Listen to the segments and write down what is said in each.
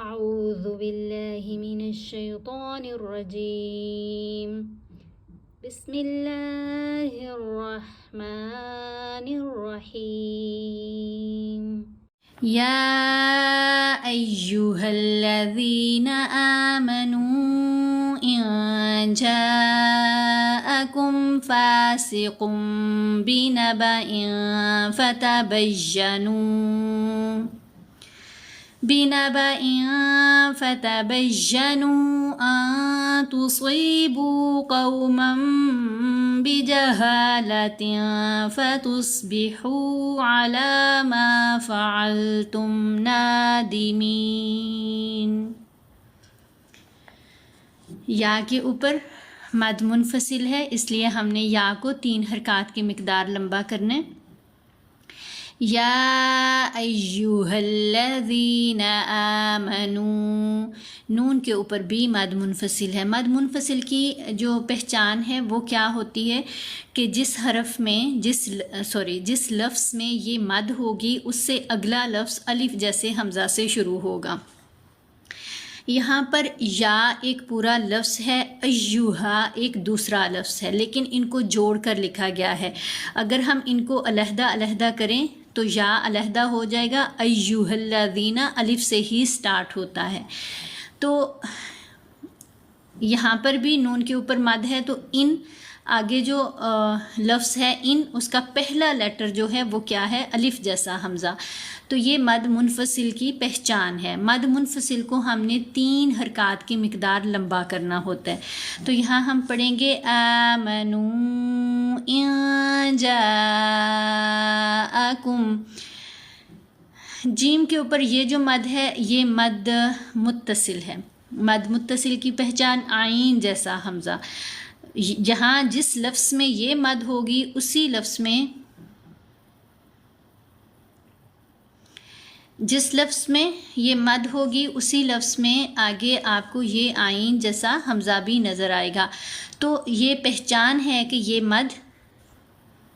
أعوذ بالله من الشيطان الرجيم بسم الله الرحمن الرحيم يا أيها الذين آمنوا إن جاءكم فاسق بنبأ فتبينوا أن تصيبوا قوما بجهالة فتصبحوا على ما فعلتم نادمين. یا کے اوپر مد منفصل ہے، اس لیے ہم نے یا کو 3 حرکات کی مقدار لمبا کرنے. یا ایھا الذین آمنوا، نون کے اوپر بھی مد منفصل ہے. مد منفصل کی جو پہچان ہے وہ کیا ہوتی ہے کہ جس حرف میں جس لفظ میں یہ مد ہوگی اس سے اگلا لفظ الف جیسے حمزہ سے شروع ہوگا. یہاں پر یا ایک پورا لفظ ہے، ایھا ایک دوسرا لفظ ہے، لیکن ان کو جوڑ کر لکھا گیا ہے. اگر ہم ان کو علیحدہ علیحدہ کریں تو یا علیحدہ ہو جائے گا، ایھا الذین الف سے ہی سٹارٹ ہوتا ہے. تو یہاں پر بھی نون کے اوپر مد ہے، تو ان آگے جو لفظ ہے ان اس کا پہلا لیٹر جو ہے وہ کیا ہے؟ الف جیسا حمزہ. تو یہ مد منفصل کی پہچان ہے. مد منفصل کو ہم نے 3 حرکات کی مقدار لمبا کرنا ہوتا ہے. تو یہاں ہم پڑھیں گے آمنوا ان جاءکم. جیم کے اوپر یہ جو مد ہے یہ مد متصل ہے. مد متصل کی پہچان عین جیسا حمزہ. جہاں جس لفظ میں یہ مد ہوگی اسی لفظ میں یہ مد ہوگی اسی لفظ میں آگے آپ کو یہ عین جیسا حمزہ بھی نظر آئے گا. تو یہ پہچان ہے کہ یہ مد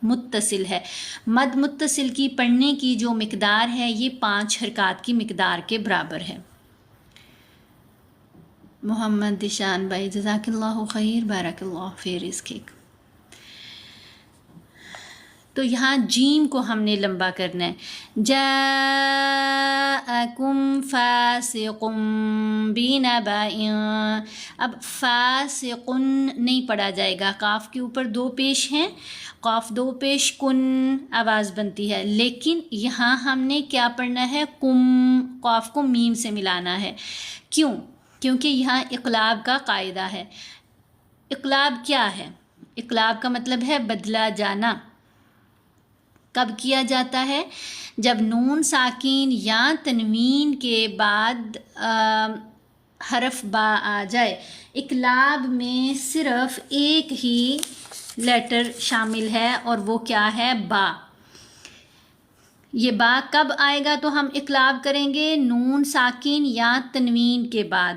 متصل ہے. مد متصل کی پڑھنے کی جو مقدار ہے یہ 5 حرکات کی مقدار کے برابر ہے. محمد دشان بھائی جزاک اللہ خیر، بارک اللہ فی رزقک. تو یہاں جیم کو ہم نے لمبا کرنا ہے. جاءکم فاسق بنبأ. اب فاسق نہیں پڑھا جائے گا، قاف کے اوپر 2 پیش ہیں، قاف 2 پیش کن آواز بنتی ہے. لیکن یہاں ہم نے کیا پڑھنا ہے؟ کم، قاف کو میم سے ملانا ہے. کیوں؟ کیونکہ یہاں اقلاب کا قاعدہ ہے. اقلاب کیا ہے؟ اقلاب کا مطلب ہے بدلا جانا. کب کیا جاتا ہے؟ جب نون ساکین یا تنوین کے بعد حرف با آ جائے. اقلاب میں صرف ایک ہی لیٹر شامل ہے اور وہ کیا ہے؟ با. یہ با کب آئے گا تو ہم اقلاب کریں گے؟ نون ساکن یا تنوین کے بعد.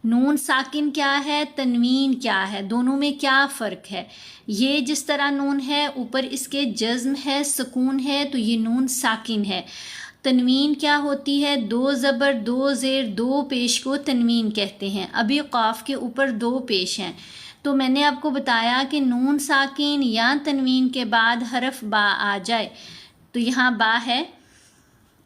نون ساکن کیا ہے؟ تنوین کیا ہے؟ دونوں میں کیا فرق ہے؟ یہ جس طرح نون ہے اوپر اس کے جزم ہے، سکون ہے، تو یہ نون ساکن ہے. تنوین کیا ہوتی ہے؟ 2 زبر 2 زیر 2 پیش کو تنوین کہتے ہیں. ابھی قاف کے اوپر 2 پیش ہیں. تو میں نے آپ کو بتایا کہ نون ساکن یا تنوین کے بعد حرف با آ جائے تو یہاں با ہے.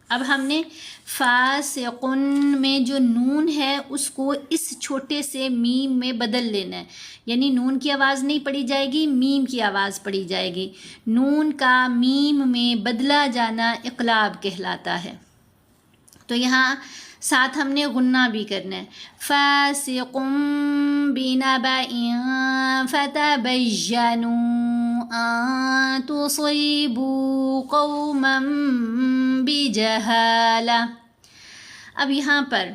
اب ہم نے فاسقن میں جو نون ہے اس کو اس چھوٹے سے میم میں بدل لینا ہے. یعنی نون کی آواز نہیں پڑھی جائے گی، میم کی آواز پڑھی جائے گی. نون کا میم میں بدلا جانا اقلاب کہلاتا ہے. تو یہاں ساتھ ہم نے غنہ بھی کرنا ہے. فاسقن بنبأ فتبینوا ان تصیبوا قوما بجہالہ. اب یہاں پر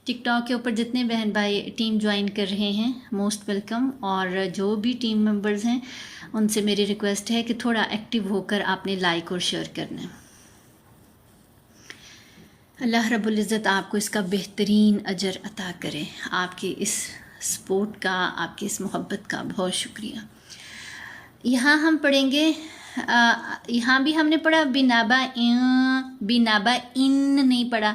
ٹک ٹاک کے اوپر جتنے بہن بھائی ٹیم جوائن کر رہے ہیں موسٹ ویلکم، اور جو بھی ٹیم ممبرز ہیں ان سے میری ریکویسٹ ہے کہ تھوڑا ایکٹیو ہو کر آپ نے لائک اور شیئر کرنا ہے. اللہ رب العزت آپ کو اس کا بہترین اجر عطا کرے. آپ کی اس سپورٹ کا، آپ کی اس محبت کا بہت شکریہ. یہاں ہم پڑھیں گے، یہاں بھی ہم نے پڑھا بنابا ان نہیں پڑھا.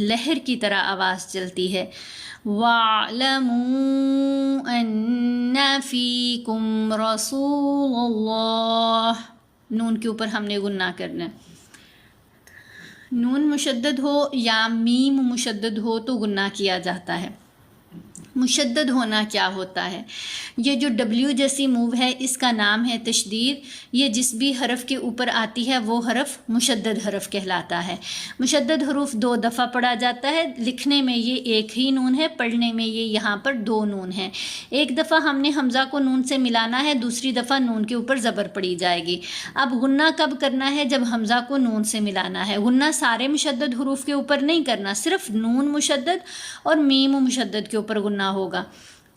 لہر کی طرح آواز چلتی ہے۔ وَاعْلَمُوا أَنَّ فِيكُمْ رَسُولَ اللَّهِ، نون کے اوپر ہم نے غنہ کرنا ہے۔ نون مشدد ہو یا میم مشدد ہو تو غنہ کیا جاتا ہے۔ مشدد ہونا کیا ہوتا ہے؟ یہ جو ڈبلیو جیسی موو ہے اس کا نام ہے تشدید۔ یہ جس بھی حرف کے اوپر آتی ہے وہ حرف مشدد حرف کہلاتا ہے۔ مشدد حروف 2 دفعہ پڑھا جاتا ہے، لکھنے میں یہ ایک ہی نون ہے، پڑھنے میں یہ یہاں پر 2 نون ہیں۔ ایک دفعہ ہم نے حمزہ کو نون سے ملانا ہے، دوسری دفعہ نون کے اوپر زبر پڑی جائے گی۔ اب غنہ کب کرنا ہے؟ جب حمزہ کو نون سے ملانا ہے۔ غنہ سارے مشدد حروف کے اوپر نہیں کرنا، صرف نون مشدد اور میم مشدد کے اوپر غنہ ہوگا۔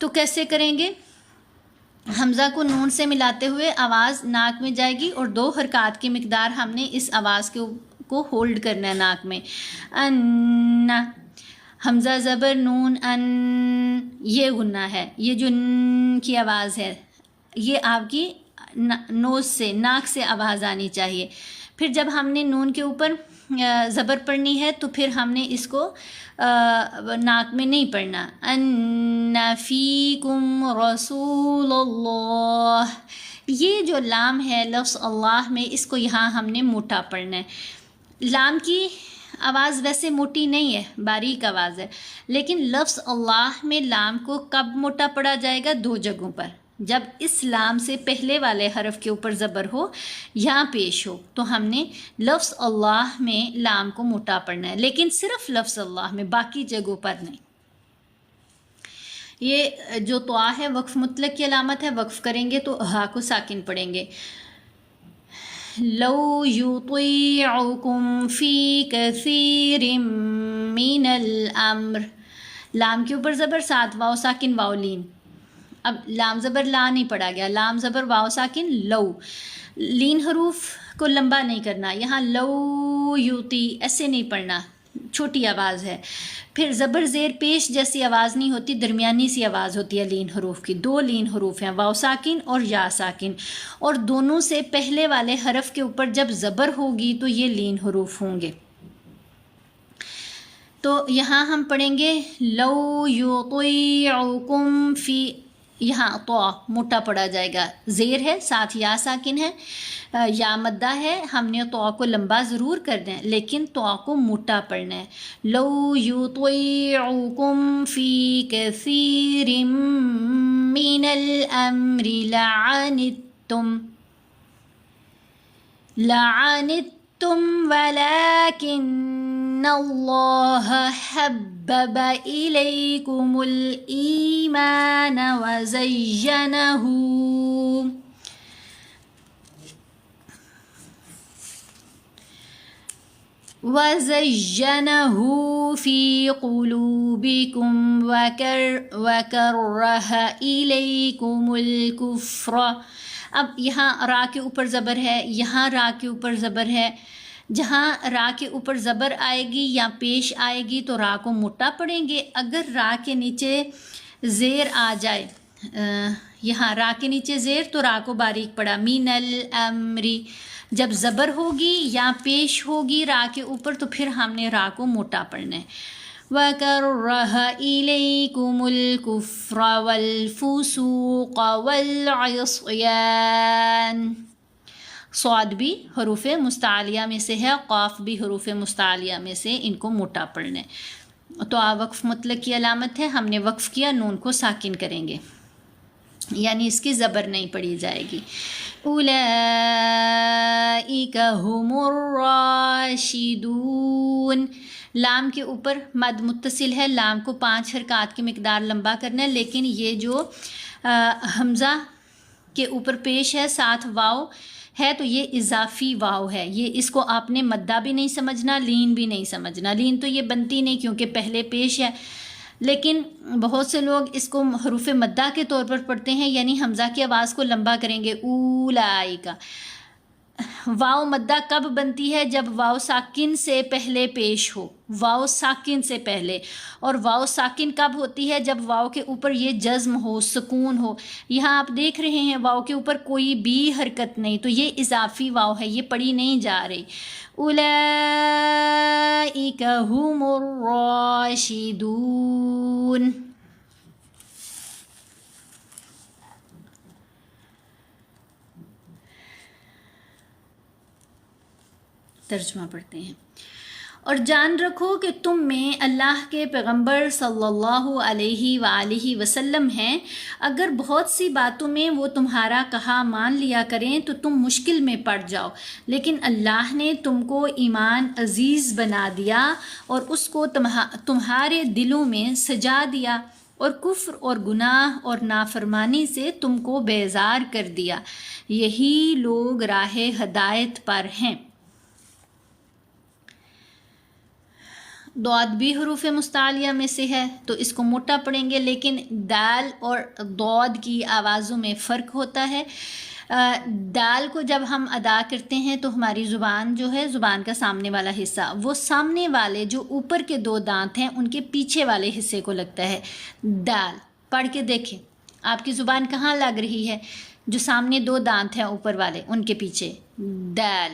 تو کیسے کریں گے؟ حمزہ کو نون سے ملاتے ہوئے آواز ناک میں جائے گی اور 2 حرکات کی مقدار ہم نے اس آواز کو ہولڈ کرنا ہے ناک میں۔ ان، حمزہ زبر نون ان، یہ غنہ ہے۔ یہ جو ن کی آواز ہے یہ آپ کی نوز سے، ناک سے آواز آنی چاہیے۔ پھر جب ہم نے نون کے اوپر زبر پڑھنی ہے تو پھر ہم نے اس کو ناک میں نہیں پڑھنا۔ ان فیکم رسول اللہ، یہ جو لام ہے لفظ اللہ میں، اس کو یہاں ہم نے موٹا پڑھنا ہے۔ لام کی آواز ویسے موٹی نہیں ہے، باریک آواز ہے، لیکن لفظ اللہ میں لام کو کب موٹا پڑھا جائے گا؟ 2 جگہوں پر۔ جب اس لام سے پہلے والے حرف کے اوپر زبر ہو یا پیش ہو تو ہم نے لفظ اللہ میں لام کو موٹا پڑھنا ہے، لیکن صرف لفظ اللہ میں، باقی جگہوں پر نہیں۔ یہ جو طوا ہے وقف مطلق کی علامت ہے، وقف کریں گے تو ہا کو ساکن پڑھیں گے۔ لو یطیعکم فی کثیر من الامر، لام کے اوپر زبر، ساتھ واو ساکن واو لین۔ اب لام زبر لا نہیں پڑھا گیا، لام زبر واو ساکن لو، لین حروف کو لمبا نہیں کرنا، یہاں لو یوتی ایسے نہیں پڑھنا، چھوٹی آواز ہے۔ پھر زبر زیر پیش جیسی آواز نہیں ہوتی، درمیانی سی آواز ہوتی ہے لین حروف کی۔ 2 لین حروف ہیں، واو ساکن اور یا ساکن، اور دونوں سے پہلے والے حرف کے اوپر جب زبر ہوگی تو یہ لین حروف ہوں گے۔ تو یہاں ہم پڑھیں گے لو یطیعکم فی، یہاں طوا موٹا پڑا جائے گا، زیر ہے ساتھ یا ساکن ہے، یا مدہ ہے، ہم نے طوا کو لمبا ضرور کرنا ہے لیکن طوا کو موٹا پڑھنا ہے۔ لو یطیعکم فی کثیر من الامر لعنتم ولكن اللہ حبب الیکم الایمان وزینہ فی قلوبکم وکرہ الیکم الکفر۔ اب یہاں را کے اوپر زبر ہے، یہاں را کے اوپر زبر ہے، جہاں را کے اوپر زبر آئے گی یا پیش آئے گی تو را کو موٹا پڑھیں گے۔ اگر را کے نیچے زیر آ جائے، یہاں را کے نیچے زیر تو را کو باریک پڑھا، من الامری۔ جب زبر ہوگی یا پیش ہوگی را کے اوپر تو پھر ہم نے را کو موٹا پڑھنا ہے۔ وَكَرَّهَ إِلَيْكُمُ الْكُفْرَ وَالْفُسُوقَ وَالْعِصْيَانَ۔ صاد بھی حروف مستعلیہ میں سے ہے، قاف بھی حروف مستعلیہ میں سے، ان کو موٹا پڑھنا ہے۔ تو وقف مطلق کی علامت ہے، ہم نے وقف کیا، نون کو ساکن کریں گے، یعنی اس کی زبر نہیں پڑھی جائے گی۔ اولئک هم الراشدون، لام کے اوپر مد متصل ہے، لام کو 5 حرکات کی مقدار لمبا کرنا ہے، لیکن یہ جو حمزہ کے اوپر پیش ہے ساتھ واو ہے تو یہ اضافی واو ہے، یہ اس کو آپ نے مدہ بھی نہیں سمجھنا، لین بھی نہیں سمجھنا۔ لین تو یہ بنتی نہیں کیونکہ پہلے پیش ہے، لیکن بہت سے لوگ اس کو حروف مدہ کے طور پر پڑھتے ہیں، یعنی حمزہ کی آواز کو لمبا کریں گے، اولائکا۔ واو مدہ کب بنتی ہے؟ جب واو ساکن سے پہلے پیش ہو، واو ساکن سے پہلے. اور واو ساکن کب ہوتی ہے؟ جب واو کے اوپر یہ جزم ہو، سکون ہو. یہاں آپ دیکھ رہے ہیں واو کے اوپر کوئی بھی حرکت نہیں، تو یہ اضافی واو ہے، یہ پڑھی نہیں جا رہی. اولئک هم الراشدون. ترجمہ پڑھتے ہیں. اور جان رکھو کہ تم میں اللہ کے پیغمبر صلی اللہ علیہ وآلہ وسلم ہیں. اگر بہت سی باتوں میں وہ تمہارا کہا مان لیا کریں تو تم مشکل میں پڑ جاؤ، لیکن اللہ نے تم کو ایمان عزیز بنا دیا اور اس کو تمہارے دلوں میں سجا دیا، اور کفر اور گناہ اور نافرمانی سے تم کو بیزار کر دیا. یہی لوگ راہ ہدایت پر ہیں. ضاد بھی حروف مستعلیہ میں سے ہے تو اس کو موٹا پڑھیں گے، لیکن دال اور ضاد کی آوازوں میں فرق ہوتا ہے. دال کو جب ہم ادا کرتے ہیں تو ہماری زبان جو ہے، زبان کا سامنے والا حصہ، وہ سامنے والے جو اوپر کے دو دانت ہیں ان کے پیچھے والے حصے کو لگتا ہے. دال پڑھ کے دیکھیں آپ کی زبان کہاں لگ رہی ہے؟ جو سامنے دو دانت ہیں اوپر والے ان کے پیچھے، دال.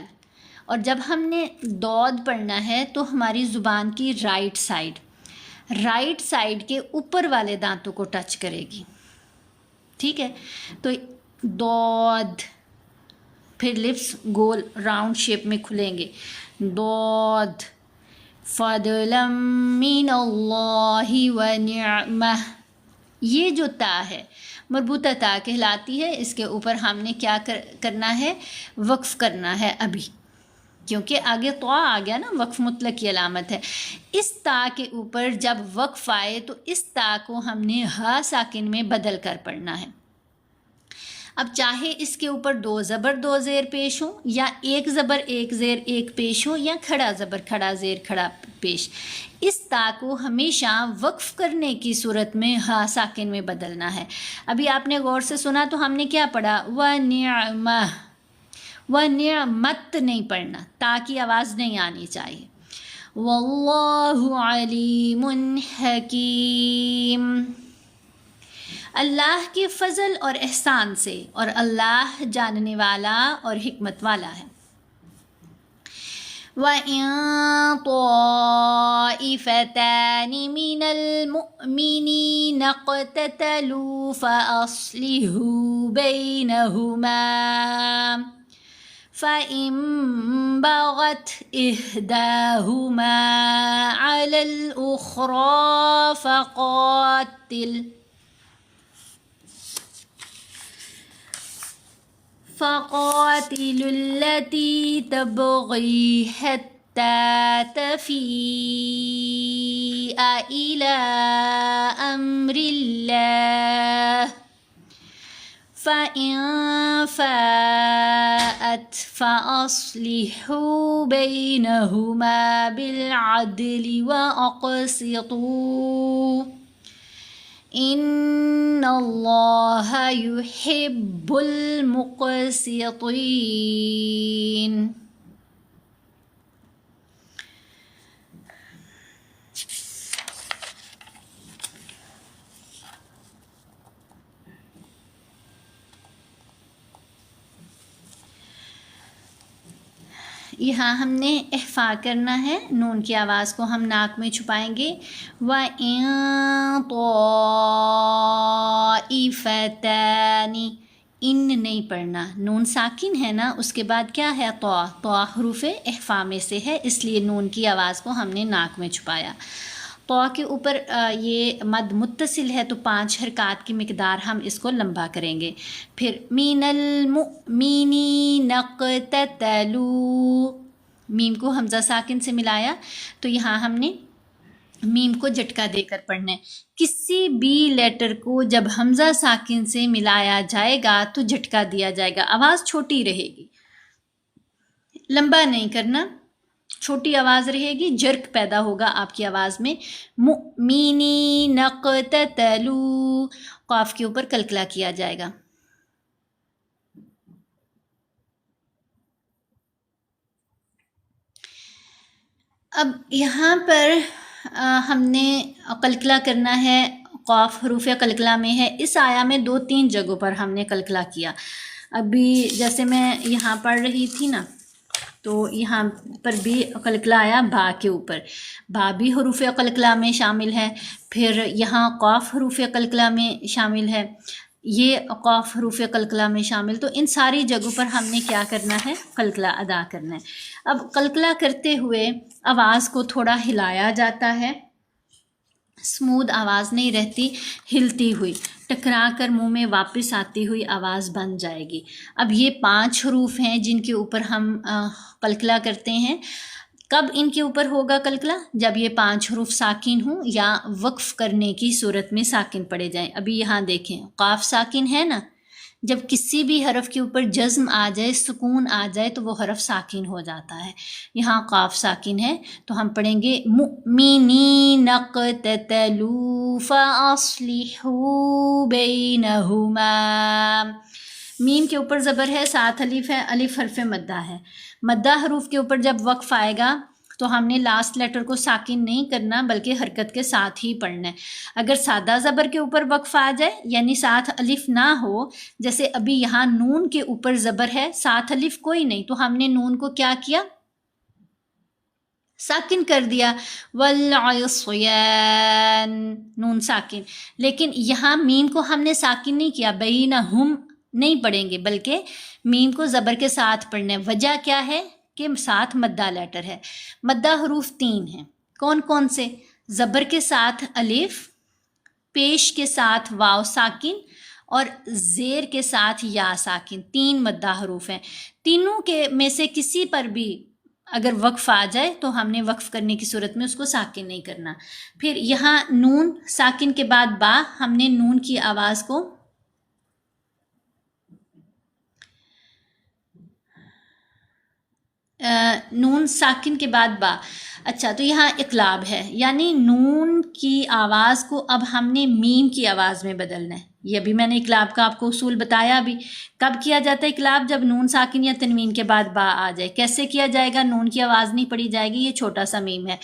اور جب ہم نے ضاد پڑھنا ہے تو ہماری زبان کی رائٹ سائڈ کے اوپر والے دانتوں کو ٹچ کرے گی. ٹھیک ہے، تو ضاد، پھر لپس گول راؤنڈ شیپ میں کھلیں گے. ضاد فضلا من اللہ ونعمہ. یہ جو تا ہے مربوطہ تا کہلاتی ہے. اس کے اوپر ہم نے کیا کرنا ہے؟ وقف کرنا ہے ابھی، کیونکہ آگے تو آ گیا نا، وقف مطلق کی علامت ہے. اس تا کے اوپر جب وقف آئے تو اس تا کو ہم نے ہا ساکن میں بدل کر پڑھنا ہے. اب چاہے اس کے اوپر دو زبر دو زیر پیش ہوں، یا ایک زبر ایک زیر ایک پیش ہو، یا کھڑا زبر کھڑا زیر کھڑا پیش، اس تا کو ہمیشہ وقف کرنے کی صورت میں ہا ساکن میں بدلنا ہے. ابھی آپ نے غور سے سنا تو ہم نے کیا پڑھا؟ وَنِعْمَةٌ. وَنِعْمَتْ نہیں پڑھنا، تا کی آواز نہیں آنی چاہیے. وَاللَّهُ عَلِيمٌ حَكِيمٌ. اللہ کے فضل اور احسان سے، اور اللہ جاننے والا اور حکمت والا ہے. وَإِن طَائِفَتَانِ مِنَ الْمُؤْمِنِينَ اقْتَتَلُوا فَأَصْلِحُوا بَيْنَهُمَا، فَإِن بَغَتْ إِحْدَاهُمَا عَلَى الْأُخْرَى فَقَاتِلُوا الَّتِي تَبْغِي حَتَّى تَفِيءَ إِلَى أَمْرِ اللَّهِ، فَإِن فَاءَتْ فَأَصْلِحُوا بَيْنَهُمَا بِالْعَدْلِ وَأَقْسِطُوا، إِنَّ اللَّهَ يُحِبُّ الْمُقْسِطِينَ. یہاں ہم نے احفا کرنا ہے، نون کی آواز کو ہم ناک میں چھپائیں گے. وَإِن طَائِفَتَانِ، ان نہیں پڑھنا، نون ساکن ہے نا، اس کے بعد کیا ہے؟ تو حروف احفا میں سے ہے، اس لیے نون کی آواز کو ہم نے ناک میں چھپایا. تو کے اوپر یہ مد متصل ہے تو 5 حرکات کی مقدار ہم اس کو لمبا کریں گے. پھر مین المؤمنین اقتتلوا، میم کو حمزہ ساکن سے ملایا تو یہاں ہم نے میم کو جھٹکا دے کر پڑھنا ہے. کسی بھی لیٹر کو جب حمزہ ساکن سے ملایا جائے گا تو جھٹکا دیا جائے گا، آواز چھوٹی رہے گی، لمبا نہیں کرنا، چھوٹی آواز رہے گی، جرک پیدا ہوگا آپ کی آواز میں. مؤمنین اقتتلوا، قاف کے اوپر کلکلا کیا جائے گا. اب یہاں پر ہم نے قلقلہ کرنا ہے، قاف حروف قلقلہ میں ہے، اس آیا میں 2-3 جگہوں پر ہم نے قلقلہ کیا۔ ابھی جیسے میں یہاں پڑھ رہی تھی نا، تو یہاں پر بھی قلقلہ آیا با کے اوپر، با بھی حروف قلقلہ میں شامل ہے، پھر یہاں قاف حروف قلقلہ میں شامل ہے، یہ قاف حروف قلقلہ میں شامل، تو ان ساری جگہوں پر ہم نے کیا کرنا ہے؟ قلقلہ ادا کرنا ہے۔ اب قلقلہ کرتے ہوئے آواز کو تھوڑا ہلایا جاتا ہے، اسموتھ آواز نہیں رہتی، ہلتی ہوئی، ٹکرا کر منہ میں واپس آتی ہوئی آواز بن جائے گی۔ اب یہ 5 حروف ہیں جن کے اوپر ہم قلقلہ کرتے ہیں۔ کب ان کے اوپر ہوگا قلقلہ؟ جب یہ 5 حروف ساکن ہوں یا وقف کرنے کی صورت میں ساکن پڑے جائیں۔ ابھی یہاں دیکھیں، قاف ساکن ہے نا، جب کسی بھی حرف کے اوپر جزم آ جائے، سکون آ جائے، تو وہ حرف ساکن ہو جاتا ہے۔ یہاں قاف ساکن ہے تو ہم پڑھیں گے مؤمنین اقتتلوا فاصلحوا بینہما۔ میم کے اوپر زبر ہے، 7 الف ہے، الف حرف مدہ ہے۔ مدہ حروف کے اوپر جب وقف آئے گا تو ہم نے لاسٹ لیٹر کو ساکن نہیں کرنا بلکہ حرکت کے ساتھ ہی پڑھنا ہے۔ اگر سادہ زبر کے اوپر وقف آ جائے یعنی 7 الف نہ ہو، جیسے ابھی یہاں نون کے اوپر زبر ہے، 7 الف کوئی نہیں، تو ہم نے نون کو کیا کیا؟ ساکن کر دیا، والعصیان، نون ساکن۔ لیکن یہاں میم کو ہم نے ساکن نہیں کیا، بینہم نہیں پڑھیں گے بلکہ میم کو زبر کے ساتھ پڑھنا ہے۔ وجہ کیا ہے؟ کہ ساتھ مدہ لیٹر ہے۔ مدہ حروف 3 ہیں، کون کون سے؟ زبر کے ساتھ الف، پیش کے ساتھ واو ساکن، اور زیر کے ساتھ یا ساکن، 3 مدہ حروف ہیں۔ تینوں کے میں سے کسی پر بھی اگر وقف آ جائے تو ہم نے وقف کرنے کی صورت میں اس کو ساکن نہیں کرنا۔ پھر یہاں نون ساکن کے بعد با، ہم نے نون کی آواز کو نون ساکن کے بعد با، اچھا تو یہاں اقلاب ہے، یعنی نون کی آواز کو اب ہم نے میم کی آواز میں بدلنا ہے۔ یہ ابھی میں نے اقلاب کا آپ کو اصول بتایا۔ ابھی کب کیا جاتا ہے اقلاب؟ جب نون ساکن یا تنوین کے بعد با آ جائے۔ کیسے کیا جائے گا؟ نون کی آواز نہیں پڑھی جائے گی، یہ چھوٹا سا میم ہے۔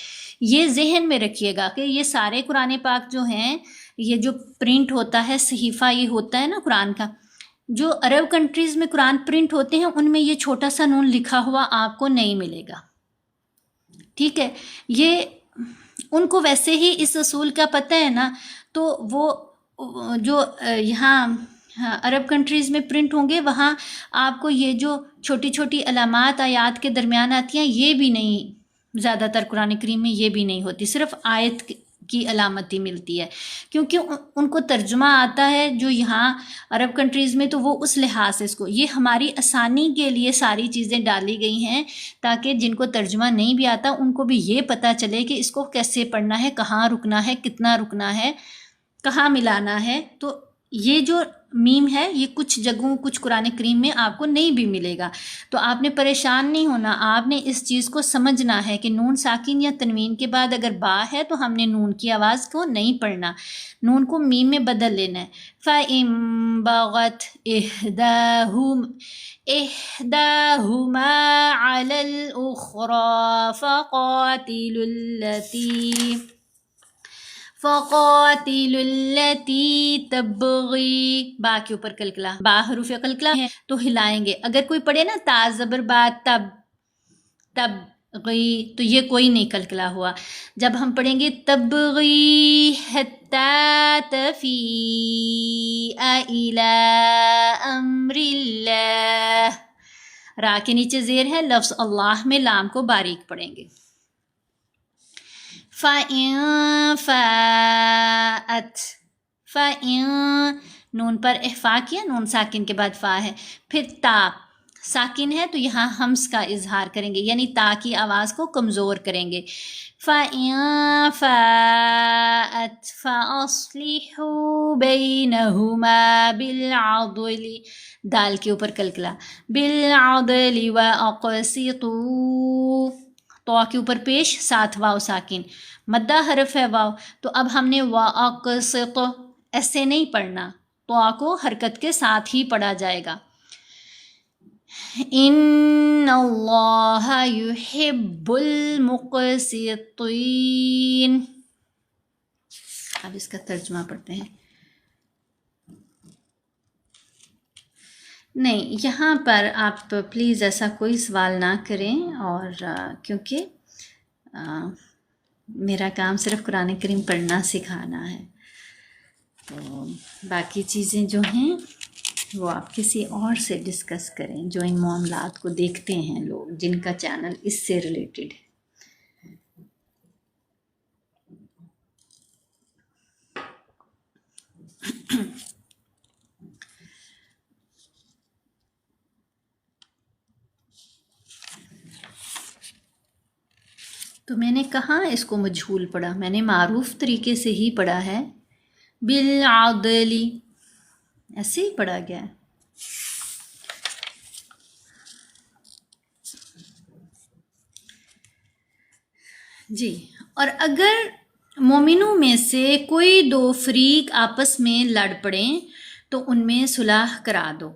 یہ ذہن میں رکھیے گا کہ یہ سارے قرآن پاک جو ہیں، یہ جو پرنٹ ہوتا ہے صحیفہ، یہ ہوتا ہے نا قرآن کا، جو عرب کنٹریز میں قرآن پرنٹ ہوتے ہیں ان میں یہ چھوٹا سا نون لکھا ہوا آپ کو نہیں ملے گا، ٹھیک ہے؟ یہ ان کو ویسے ہی اس اصول کا پتہ ہے نا، تو وہ جو یہاں عرب کنٹریز میں پرنٹ ہوں گے وہاں آپ کو یہ جو چھوٹی چھوٹی علامات آیات کے درمیان آتی ہیں، یہ بھی نہیں، زیادہ تر قرآن کریم میں یہ بھی نہیں ہوتی، صرف آیت کی علامت ہی ملتی ہے، کیونکہ ان کو ترجمہ آتا ہے جو یہاں عرب کنٹریز میں، تو وہ اس لحاظ سے اس کو، یہ ہماری آسانی کے لیے ساری چیزیں ڈالی گئی ہیں تاکہ جن کو ترجمہ نہیں بھی آتا ان کو بھی یہ پتہ چلے کہ اس کو کیسے پڑھنا ہے، کہاں رکنا ہے، کتنا رکنا ہے، کہاں ملانا ہے۔ تو یہ جو میم ہے یہ کچھ جگہوں، کچھ قرآن کریم میں آپ کو نہیں بھی ملے گا، تو آپ نے پریشان نہیں ہونا، آپ نے اس چیز کو سمجھنا ہے کہ نون ساکن یا تنوین کے بعد اگر با ہے تو ہم نے نون کی آواز کو نہیں پڑھنا، نون کو میم میں بدل لینا ہے۔ فَإِن بَغَتْ إِحْدَاهُمَا عَلَى الْأُخْرَى فَقَاتِلُوا الَّتِي تَبْغِي، با کے اوپر قلقلہ، با حروف قلقلہ ہے تو ہلائیں گے۔ اگر کوئی پڑھے نا تا زبر با تبغی، تو یہ کوئی نہیں قلقلہ ہوا۔ جب ہم پڑھیں گے تبغی حتی تفیء الی امر اللہ، را کے نیچے زیر ہے، لفظ اللہ میں لام کو باریک پڑھیں گے۔ فَإِن فَاءَتْ، فَإِن نون پر اخفا کیا، نون ساکن کے بعد فا ہے، پھر تا ساکن ہے تو یہاں ہمس کا اظہار کریں گے، یعنی تا کی آواز کو کمزور کریں گے۔ فَإِن فَاءَتْ فَأَصْلِحُوا بَيْنَهُمَا بِالْعَدْلِ، دال کے اوپر قلقلہ، بِالْعَدْلِ وَأَقْسِطُوا، تو کے اوپر پیش، ساتھ واو ساکن، مدہ حرف ہے واو، تو اب ہم نے وَأَقْسِطُ ایسے نہیں پڑھنا، تو کو حرکت کے ساتھ ہی پڑھا جائے گا۔ ان اللہ یحب المقسطین. اب اس کا ترجمہ پڑھتے ہیں. نہیں، یہاں پر آپ پلیز ایسا کوئی سوال نہ کریں، اور کیونکہ میرا کام صرف قرآن کریم پڑھنا سکھانا ہے، تو باقی چیزیں جو ہیں وہ آپ کسی اور سے ڈسکس کریں جو ان معاملات کو دیکھتے ہیں لوگ، جن کا چینل اس سے ریلیٹڈ ہے. تو میں نے کہاں اس کو مجہول پڑھا، میں نے معروف طریقے سے ہی پڑھا ہے، بالعدلی ایسے ہی پڑھا گیا ہے. جی، اور اگر مومنوں میں سے کوئی دو فریق آپس میں لڑ پڑیں تو ان میں صلح کرا دو،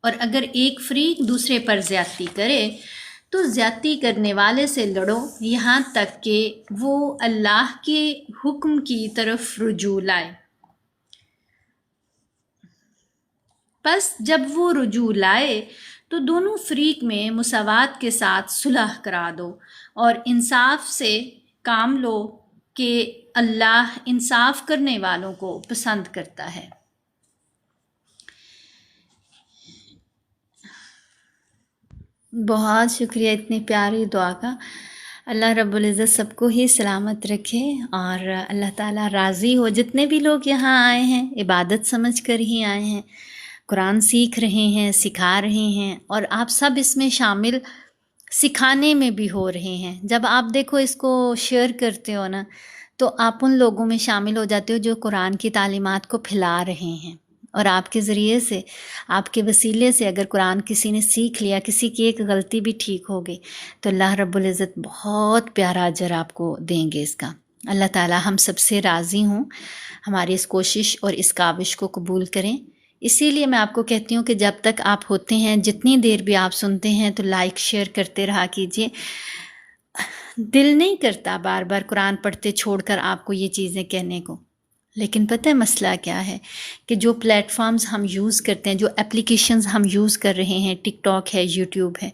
اور اگر ایک فریق دوسرے پر زیادتی کرے تو زیادتی کرنے والے سے لڑو یہاں تک کہ وہ اللہ کے حکم کی طرف رجوع لائے. پس جب وہ رجوع لائے تو دونوں فریق میں مساوات کے ساتھ صلح کرا دو اور انصاف سے کام لو کہ اللہ انصاف کرنے والوں کو پسند کرتا ہے. بہت شکریہ اتنی پیاری دعا کا. اللہ رب العزت سب کو ہی سلامت رکھے، اور اللہ تعالیٰ راضی ہو. جتنے بھی لوگ یہاں آئے ہیں عبادت سمجھ کر ہی آئے ہیں، قرآن سیکھ رہے ہیں، سکھا رہے ہیں، اور آپ سب اس میں شامل سکھانے میں بھی ہو رہے ہیں. جب آپ دیکھو اس کو شیئر کرتے ہو نا، تو آپ ان لوگوں میں شامل ہو جاتے ہو جو قرآن کی تعلیمات کو پھیلا رہے ہیں، اور آپ کے ذریعے سے، آپ کے وسیلے سے اگر قرآن کسی نے سیکھ لیا، کسی کی ایک غلطی بھی ٹھیک ہو گئی، تو اللہ رب العزت بہت پیارا اجر آپ کو دیں گے اس کا. اللہ تعالیٰ ہم سب سے راضی ہوں، ہماری اس کوشش اور اس کاوش کو قبول کریں. اسی لیے میں آپ کو کہتی ہوں کہ جب تک آپ ہوتے ہیں، جتنی دیر بھی آپ سنتے ہیں، تو لائک شیئر کرتے رہا کیجیے. دل نہیں کرتا بار بار قرآن پڑھتے چھوڑ کر آپ کو یہ چیزیں کہنے کو، لیکن پتہ ہے مسئلہ کیا ہے کہ جو پلیٹ فارمز ہم یوز کرتے ہیں، جو اپلیکیشنز ہم یوز کر رہے ہیں، ٹک ٹاک ہے، یوٹیوب ہے،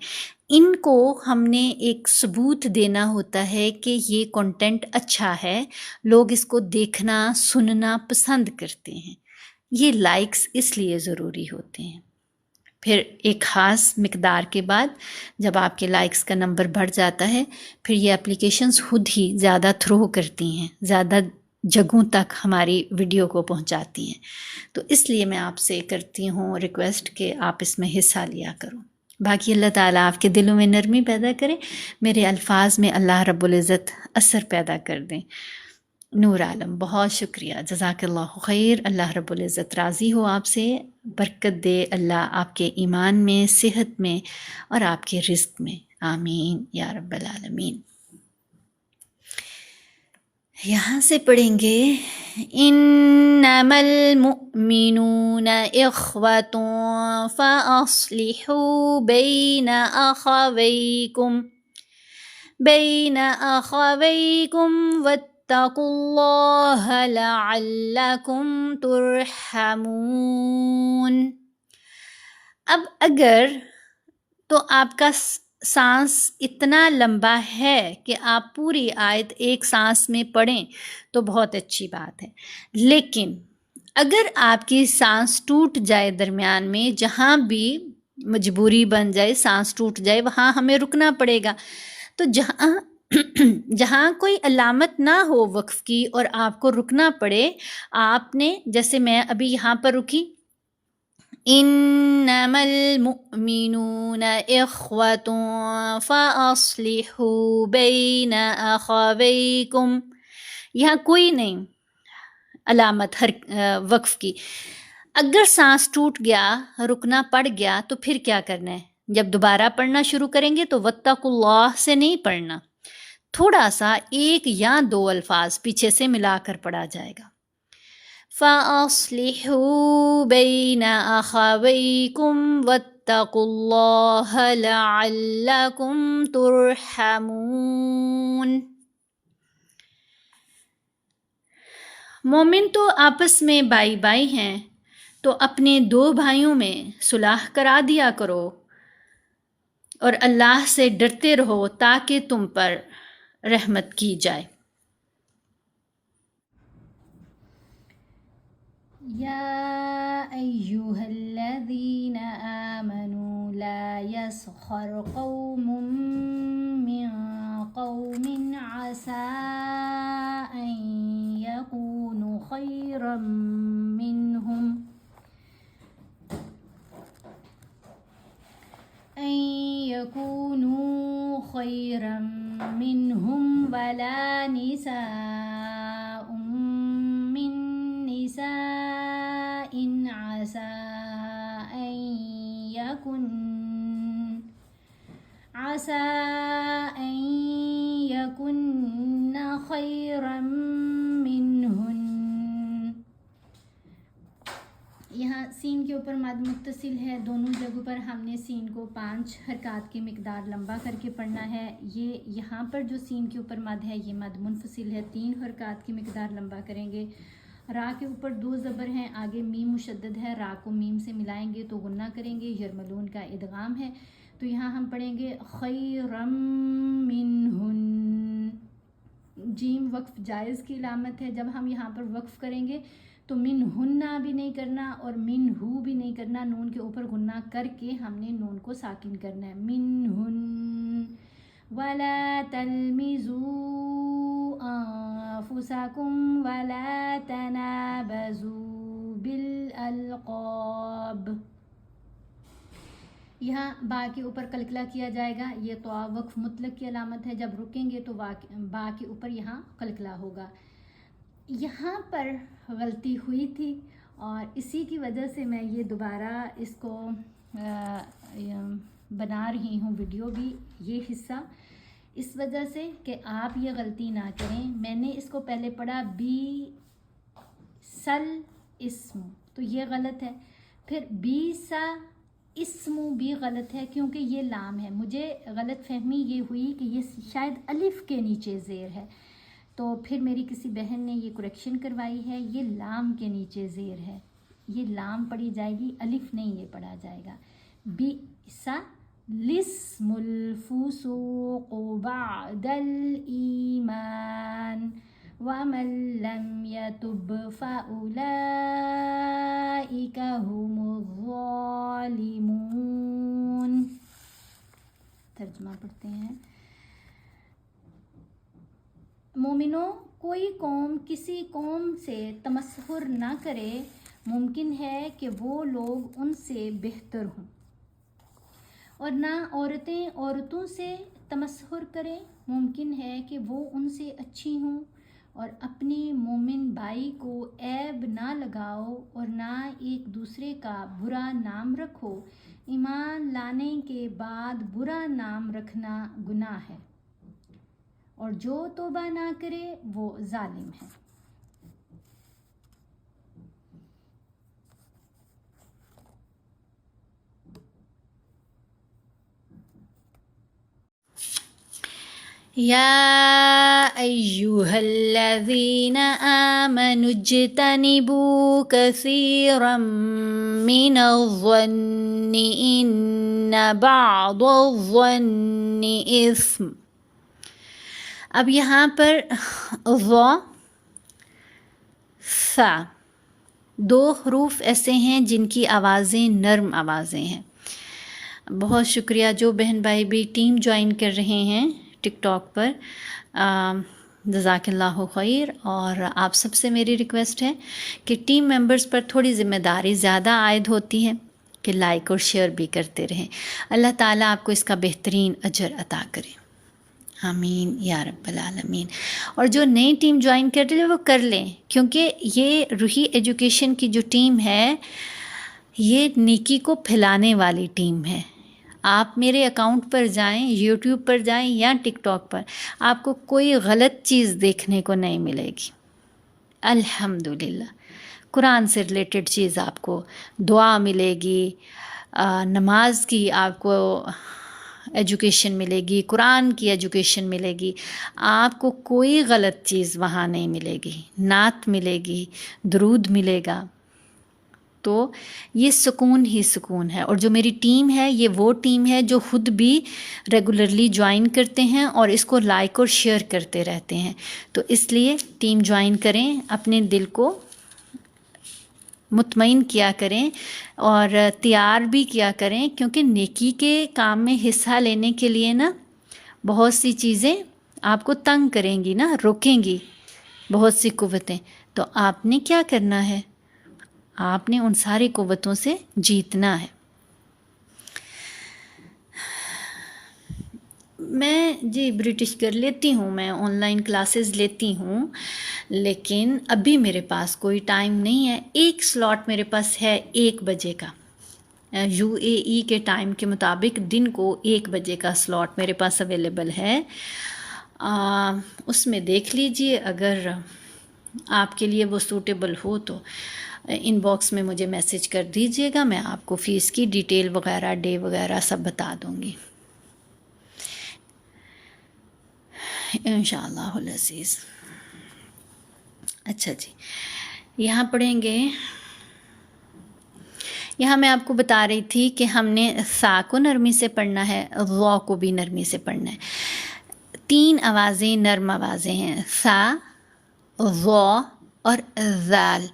ان کو ہم نے ایک ثبوت دینا ہوتا ہے کہ یہ کنٹینٹ اچھا ہے، لوگ اس کو دیکھنا سننا پسند کرتے ہیں. یہ لائکس اس لیے ضروری ہوتے ہیں. پھر ایک خاص مقدار کے بعد جب آپ کے لائکس کا نمبر بڑھ جاتا ہے، پھر یہ اپلیکیشنز خود ہی زیادہ تھرو کرتی ہیں، زیادہ جگہوں تک ہماری ویڈیو کو پہنچاتی ہیں. تو اس لیے میں آپ سے کرتی ہوں ریکویسٹ کہ آپ اس میں حصہ لیا کرو. باقی اللہ تعالیٰ آپ کے دلوں میں نرمی پیدا کرے، میرے الفاظ میں اللہ رب العزت اثر پیدا کر دیں. نور عالم، بہت شکریہ، جزاک اللہ خیر. اللہ رب العزت راضی ہو آپ سے، برکت دے اللہ آپ کے ایمان میں، صحت میں، اور آپ کے رزق میں. آمین یا رب العالمین. یہاں سے پڑھیں گے انما المؤمنون اخوۃ فاصلحوا بین اخویکم واتقوا اللہ لعلکم ترحمون. اب اگر تو آپ کا سانس اتنا لمبا ہے کہ آپ پوری آیت ایک سانس میں پڑھیں تو بہت اچھی بات ہے، لیکن اگر آپ کی سانس ٹوٹ جائے درمیان میں، جہاں بھی مجبوری بن جائے، سانس ٹوٹ جائے، وہاں ہمیں رکنا پڑے گا. تو جہاں کوئی علامت نہ ہو وقف کی اور آپ کو رکنا پڑے، آپ نے جیسے میں ابھی یہاں پر رکی، انما المؤمنون اخوۃ فاصلحوا بین اخویکم، یہاں کوئی نہیں علامت ہر وقف کی. اگر سانس ٹوٹ گیا، رکنا پڑ گیا، تو پھر کیا کرنا ہے؟ جب دوبارہ پڑھنا شروع کریں گے تو واتقوا اللہ سے نہیں پڑھنا، تھوڑا سا ایک یا دو الفاظ پیچھے سے ملا کر پڑھا جائے گا. فَأَصْلِحُوا بَيْنَ أَخَوَيْكُمْ واتقوا اللہ لعلکم ترحمون۔ مومن تو آپس میں بھائی بھائی ہیں، تو اپنے دو بھائیوں میں صلح کرا دیا کرو اور اللہ سے ڈرتے رہو تاکہ تم پر رحمت کی جائے۔ یا ایہا الذین آمنوا لا یسخر قوم من قوم عسى ان یکونوا خیرا منہم ولا نساء من نساء عسى أن يكن خيرا منهن۔ یہاں سین کے اوپر مد متصل ہے، دونوں جگہوں پر ہم نے سین کو 5 حرکات کی مقدار لمبا کر کے پڑھنا ہے۔ یہ یہاں پر جو سین کے اوپر مد ہے یہ مد منفصل ہے، 3 حرکات کی مقدار لمبا کریں گے۔ را کے اوپر 2 زبر ہیں، آگے میم مشدد ہے، را کو میم سے ملائیں گے تو غنہ کریں گے، یرملون کا ادغام ہے، تو یہاں ہم پڑھیں گے خیرم منہن۔ جیم وقف جائز کی علامت ہے، جب ہم یہاں پر وقف کریں گے تو منہن بھی نہیں کرنا اور منہو بھی نہیں کرنا، نون کے اوپر غنہ کر کے ہم نے نون کو ساکن کرنا ہے، منہن۔ ولا تلمزوا انفسکم ولا تنابزوا بالالقاب۔ یہاں با کے اوپر قلقلہ کیا جائے گا، یہ تو وقف مطلق کی علامت ہے، جب رکیں گے تو با کے اوپر یہاں قلقلہ ہوگا۔ یہاں پر غلطی ہوئی تھی اور اسی کی وجہ سے میں یہ دوبارہ اس کو بنا رہی ہوں ویڈیو بھی، یہ حصہ اس وجہ سے کہ آپ یہ غلطی نہ کریں۔ میں نے اس کو پہلے پڑھا بی سل اسم، تو یہ غلط ہے، پھر بی سا اسم بھی غلط ہے کیونکہ یہ لام ہے، مجھے غلط فہمی یہ ہوئی کہ یہ شاید الف کے نیچے زیر ہے، تو پھر میری کسی بہن نے یہ کریکشن کروائی ہے، یہ لام کے نیچے زیر ہے، یہ لام پڑھی جائے گی، الف نہیں یہ پڑھا جائے گا۔ بئس الاسم الفسوق بعد الایمان ومن لم يتب فأولئك هم الظالمون۔ ترجمہ پڑھتے ہیں۔ مومنوں، کوئی قوم کسی قوم سے تمسخر نہ کرے، ممکن ہے کہ وہ لوگ ان سے بہتر ہوں، اور نہ عورتیں عورتوں سے تمسخر کریں، ممکن ہے کہ وہ ان سے اچھی ہوں، اور اپنے مومن بھائی کو عیب نہ لگاؤ اور نہ ایک دوسرے کا برا نام رکھو، ایمان لانے کے بعد برا نام رکھنا گناہ ہے، اور جو توبہ نہ کرے وہ ظالم ہے۔ یا ایہا الذین آمنوا اجتنبوا کثیرا من الظن ان بعض الظن اثم۔ اب یہاں پر ظا ثا 2 حروف ایسے ہیں جن کی آوازیں نرم آوازیں ہیں۔ بہت شکریہ جو بہن بھائی بھی ٹیم جوائن کر رہے ہیں ٹک ٹاک پر، جزاک اللہ خیر۔ اور آپ سب سے میری ریکویسٹ ہے کہ ٹیم ممبرز پر تھوڑی ذمہ داری زیادہ عائد ہوتی ہے کہ لائک اور شیئر بھی کرتے رہیں۔ اللہ تعالیٰ آپ کو اس کا بہترین اجر عطا کرے، آمین یا رب العالمین۔ اور جو نئی ٹیم جوائن کر رہے ہیں وہ کر لیں، کیونکہ یہ روحی ایجوکیشن کی جو ٹیم ہے یہ نیکی کو پھیلانے والی ٹیم ہے۔ آپ میرے اکاؤنٹ پر جائیں، یوٹیوب پر جائیں یا ٹک ٹاک پر، آپ کو کوئی غلط چیز دیکھنے کو نہیں ملے گی، الحمدللہ۔ قرآن سے ریلیٹڈ چیز آپ کو، دعا ملے گی، نماز کی آپ کو ایجوکیشن ملے گی، قرآن کی ایجوکیشن ملے گی، آپ کو کوئی غلط چیز وہاں نہیں ملے گی، نعت ملے گی، درود ملے گا. تو یہ سکون ہی سکون ہے. اور جو میری ٹیم ہے یہ وہ ٹیم ہے جو خود بھی ریگولرلی جوائن کرتے ہیں اور اس کو لائک اور شیئر کرتے رہتے ہیں. تو اس لیے ٹیم جوائن کریں، اپنے دل کو مطمئن کیا کریں اور تیار بھی کیا کریں، کیونکہ نیکی کے کام میں حصہ لینے کے لیے نا بہت سی چیزیں آپ کو تنگ کریں گی نا، روکیں گی بہت سی قوتیں. تو آپ نے کیا کرنا ہے؟ آپ نے ان ساری قوتوں سے جیتنا ہے. میں جی برٹش کر لیتی ہوں، میں آن لائن کلاسز لیتی ہوں، لیکن ابھی میرے پاس کوئی ٹائم نہیں ہے. ایک سلاٹ میرے پاس ہے 1 بجے کا، UAE کے ٹائم کے مطابق دن کو 1 بجے کا سلاٹ میرے پاس اویلیبل ہے. اس میں دیکھ لیجئے، اگر آپ کے لیے وہ سوٹیبل ہو تو ان باکس میں مجھے میسیج کر دیجئے گا، میں آپ کو فیس کی ڈیٹیل وغیرہ ڈے وغیرہ سب بتا دوں گی انشاءاللہ العزیز. اچھا جی، یہاں پڑھیں گے. یہاں میں آپ کو بتا رہی تھی کہ ہم نے سا کو نرمی سے پڑھنا ہے، ضا کو بھی نرمی سے پڑھنا ہے. 3 آوازیں نرم آوازیں ہیں، سا، ضا اور ذال.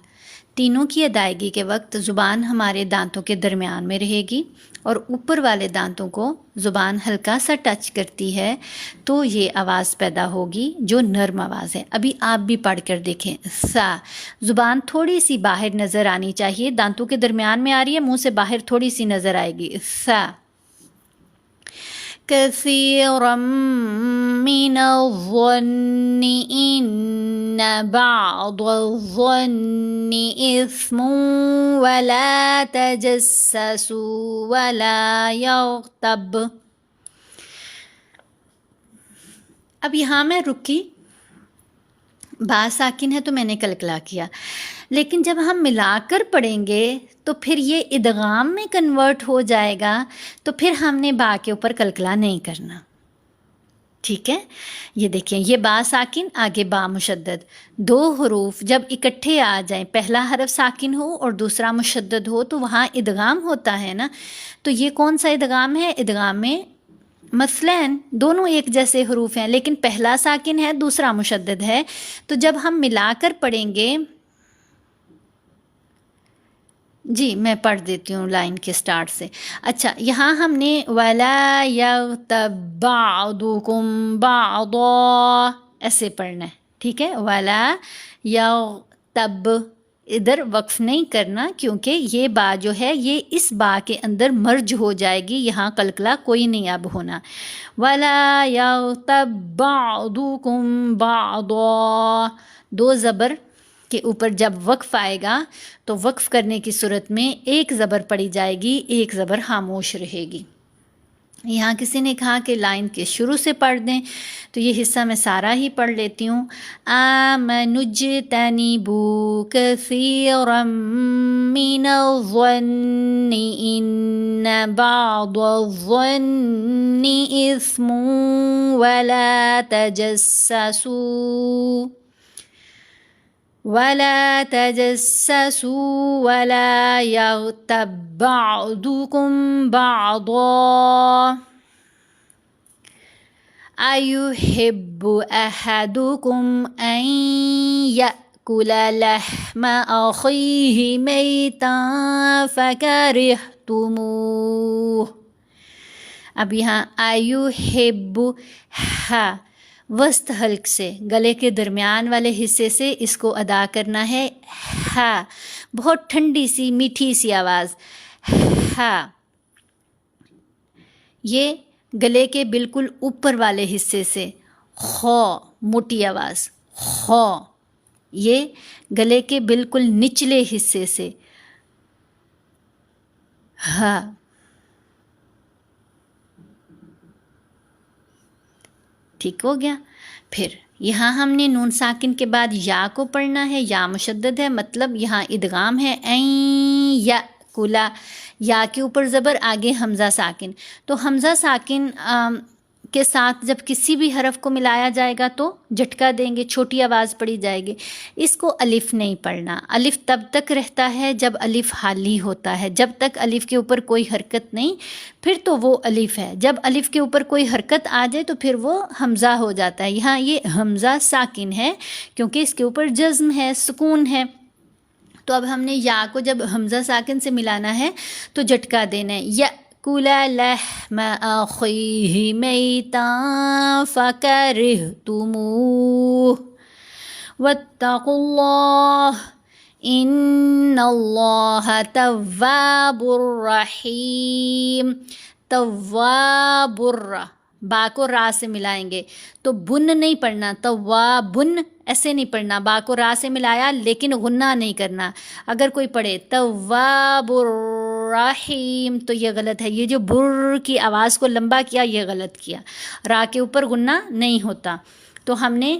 تینوں کی ادائیگی کے وقت زبان ہمارے دانتوں کے درمیان میں رہے گی اور اوپر والے دانتوں کو زبان ہلکا سا ٹچ کرتی ہے تو یہ آواز پیدا ہوگی جو نرم آواز ہے. ابھی آپ بھی پڑھ کر دیکھیں. سا، زبان تھوڑی سی باہر نظر آنی چاہیے، دانتوں کے درمیان میں آ رہی ہے، منہ سے باہر تھوڑی سی نظر آئے گی. سا. كثيرا من الظن إن بعض الظن إثم ولا تجسسوا ولا يغتب. اب یہاں میں رکی، با ساکن ہے تو میں نے کلکلا کیا، لیکن جب ہم ملا کر پڑھیں گے تو پھر یہ ادغام میں کنورٹ ہو جائے گا، تو پھر ہم نے با کے اوپر کلکلا نہیں کرنا. ٹھیک ہے، یہ دیکھیں، یہ با ساکن، آگے با مشدد. 2 حروف جب اکٹھے آ جائیں، پہلا حرف ساکن ہو اور دوسرا مشدد ہو تو وہاں ادغام ہوتا ہے نا. تو یہ کون سا ادغام ہے؟ ادغام میں مثلاً دونوں ایک جیسے حروف ہیں لیکن پہلا ساکن ہے دوسرا مشدد ہے، تو جب ہم ملا کر پڑھیں گے. جی میں پڑھ دیتی ہوں لائن کے سٹارٹ سے. اچھا، یہاں ہم نے وَلَا يَغْتَبْ بَعْضُكُمْ بَعْضًا ایسے پڑھنا ہے. ٹھیک ہے، وَلَا يَغْتَبْ، ادھر وقف نہیں کرنا کیونکہ یہ با جو ہے یہ اس با کے اندر مرج ہو جائے گی، یہاں قلقلہ کوئی نہیں اب ہونا. وَلَا يَغْتَبْ بَعْضُكُمْ بَعْضًا، 2 زبر کے اوپر جب وقف آئے گا تو وقف کرنے کی صورت میں 1 زبر پڑی جائے گی، 1 زبر خاموش رہے گی. یہاں کسی نے کہا کہ لائن کے شروع سے پڑھ دیں، تو یہ حصہ میں سارا ہی پڑھ لیتی ہوں. آمنوا اجتنبوا كثيرا من الظن إن بعض الظن إثم ولا تجسسوا ولا يغتب بعضكم بعضا أيحب أحدكم أن يأكل لحم أخيه ميتا فكرهتموه. اب یہاں أيحب ہا وسط حلق سے گلے کے درمیان والے حصے سے اس کو ادا کرنا ہے. ہا، بہت ٹھنڈی سی میٹھی سی آواز. ہا، یہ گلے کے بالکل اوپر والے حصے سے. خو، موٹی آواز. خو، یہ گلے کے بالکل نچلے حصے سے. ہا. ٹھیک ہو گیا. پھر یہاں ہم نے نون ساکن کے بعد یا کو پڑھنا ہے، یا مشدد ہے، مطلب یہاں ادغام ہے. این یا کلا، یا کے اوپر زبر، آگے حمزہ ساکن. تو حمزہ ساکن کے ساتھ جب کسی بھی حرف کو ملایا جائے گا تو جھٹکا دیں گے، چھوٹی آواز پڑھی جائے گی. اس کو الف نہیں پڑھنا. الف تب تک رہتا ہے جب الف حالی ہوتا ہے. جب تک الف کے اوپر کوئی حرکت نہیں پھر تو وہ الف ہے. جب الف کے اوپر کوئی حرکت آ جائے تو پھر وہ حمزہ ہو جاتا ہے. یہاں یہ حمزہ ساکن ہے کیونکہ اس کے اوپر جزم ہے، سکون ہے. تو اب ہم نے یا کو جب حمزہ ساکن سے ملانا ہے تو جھٹکا دینا ہے. یأکل لحم اخیہ میتا فکرہتموہ واتقوا اللہ ان اللہ تواب الرحیم. تواب الرحیم، با کو را سے ملائیں گے تو بن نہیں پڑھنا، توابن ایسے نہیں پڑھنا. با کو را سے ملایا لیکن غنہ نہیں کرنا. اگر کوئی پڑھے تواب الرحیم تو یہ غلط ہے. یہ جو بر کی آواز کو لمبا کیا یہ غلط کیا. را کے اوپر غنہ نہیں ہوتا. تو ہم نے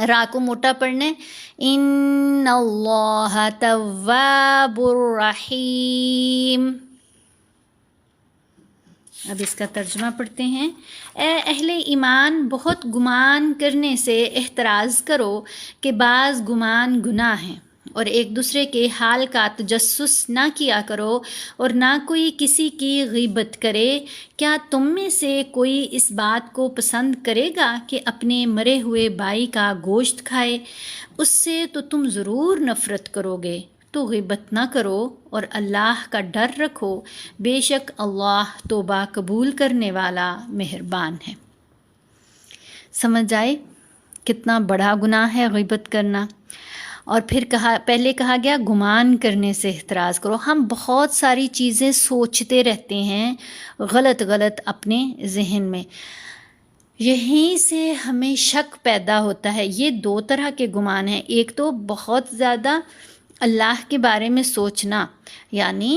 را کو موٹا پڑھنے. ان اللہ تواب الرحیم. اب اس کا ترجمہ پڑھتے ہیں. اے اہل ایمان، بہت گمان کرنے سے احتراز کرو کہ بعض گمان گناہ ہیں، اور ایک دوسرے کے حال کا تجسس نہ کیا کرو اور نہ کوئی کسی کی غیبت کرے. کیا تم میں سے کوئی اس بات کو پسند کرے گا کہ اپنے مرے ہوئے بھائی کا گوشت کھائے؟ اس سے تو تم ضرور نفرت کرو گے. تو غیبت نہ کرو اور اللہ کا ڈر رکھو، بے شک اللہ توبہ قبول کرنے والا مہربان ہے. سمجھ آئے کتنا بڑا گناہ ہے غیبت کرنا. اور پھر پہلے کہا گیا گمان کرنے سے احتراز کرو. ہم بہت ساری چیزیں سوچتے رہتے ہیں غلط غلط اپنے ذہن میں، یہیں سے ہمیں شک پیدا ہوتا ہے. یہ دو طرح کے گمان ہیں. ایک تو بہت زیادہ اللہ کے بارے میں سوچنا، یعنی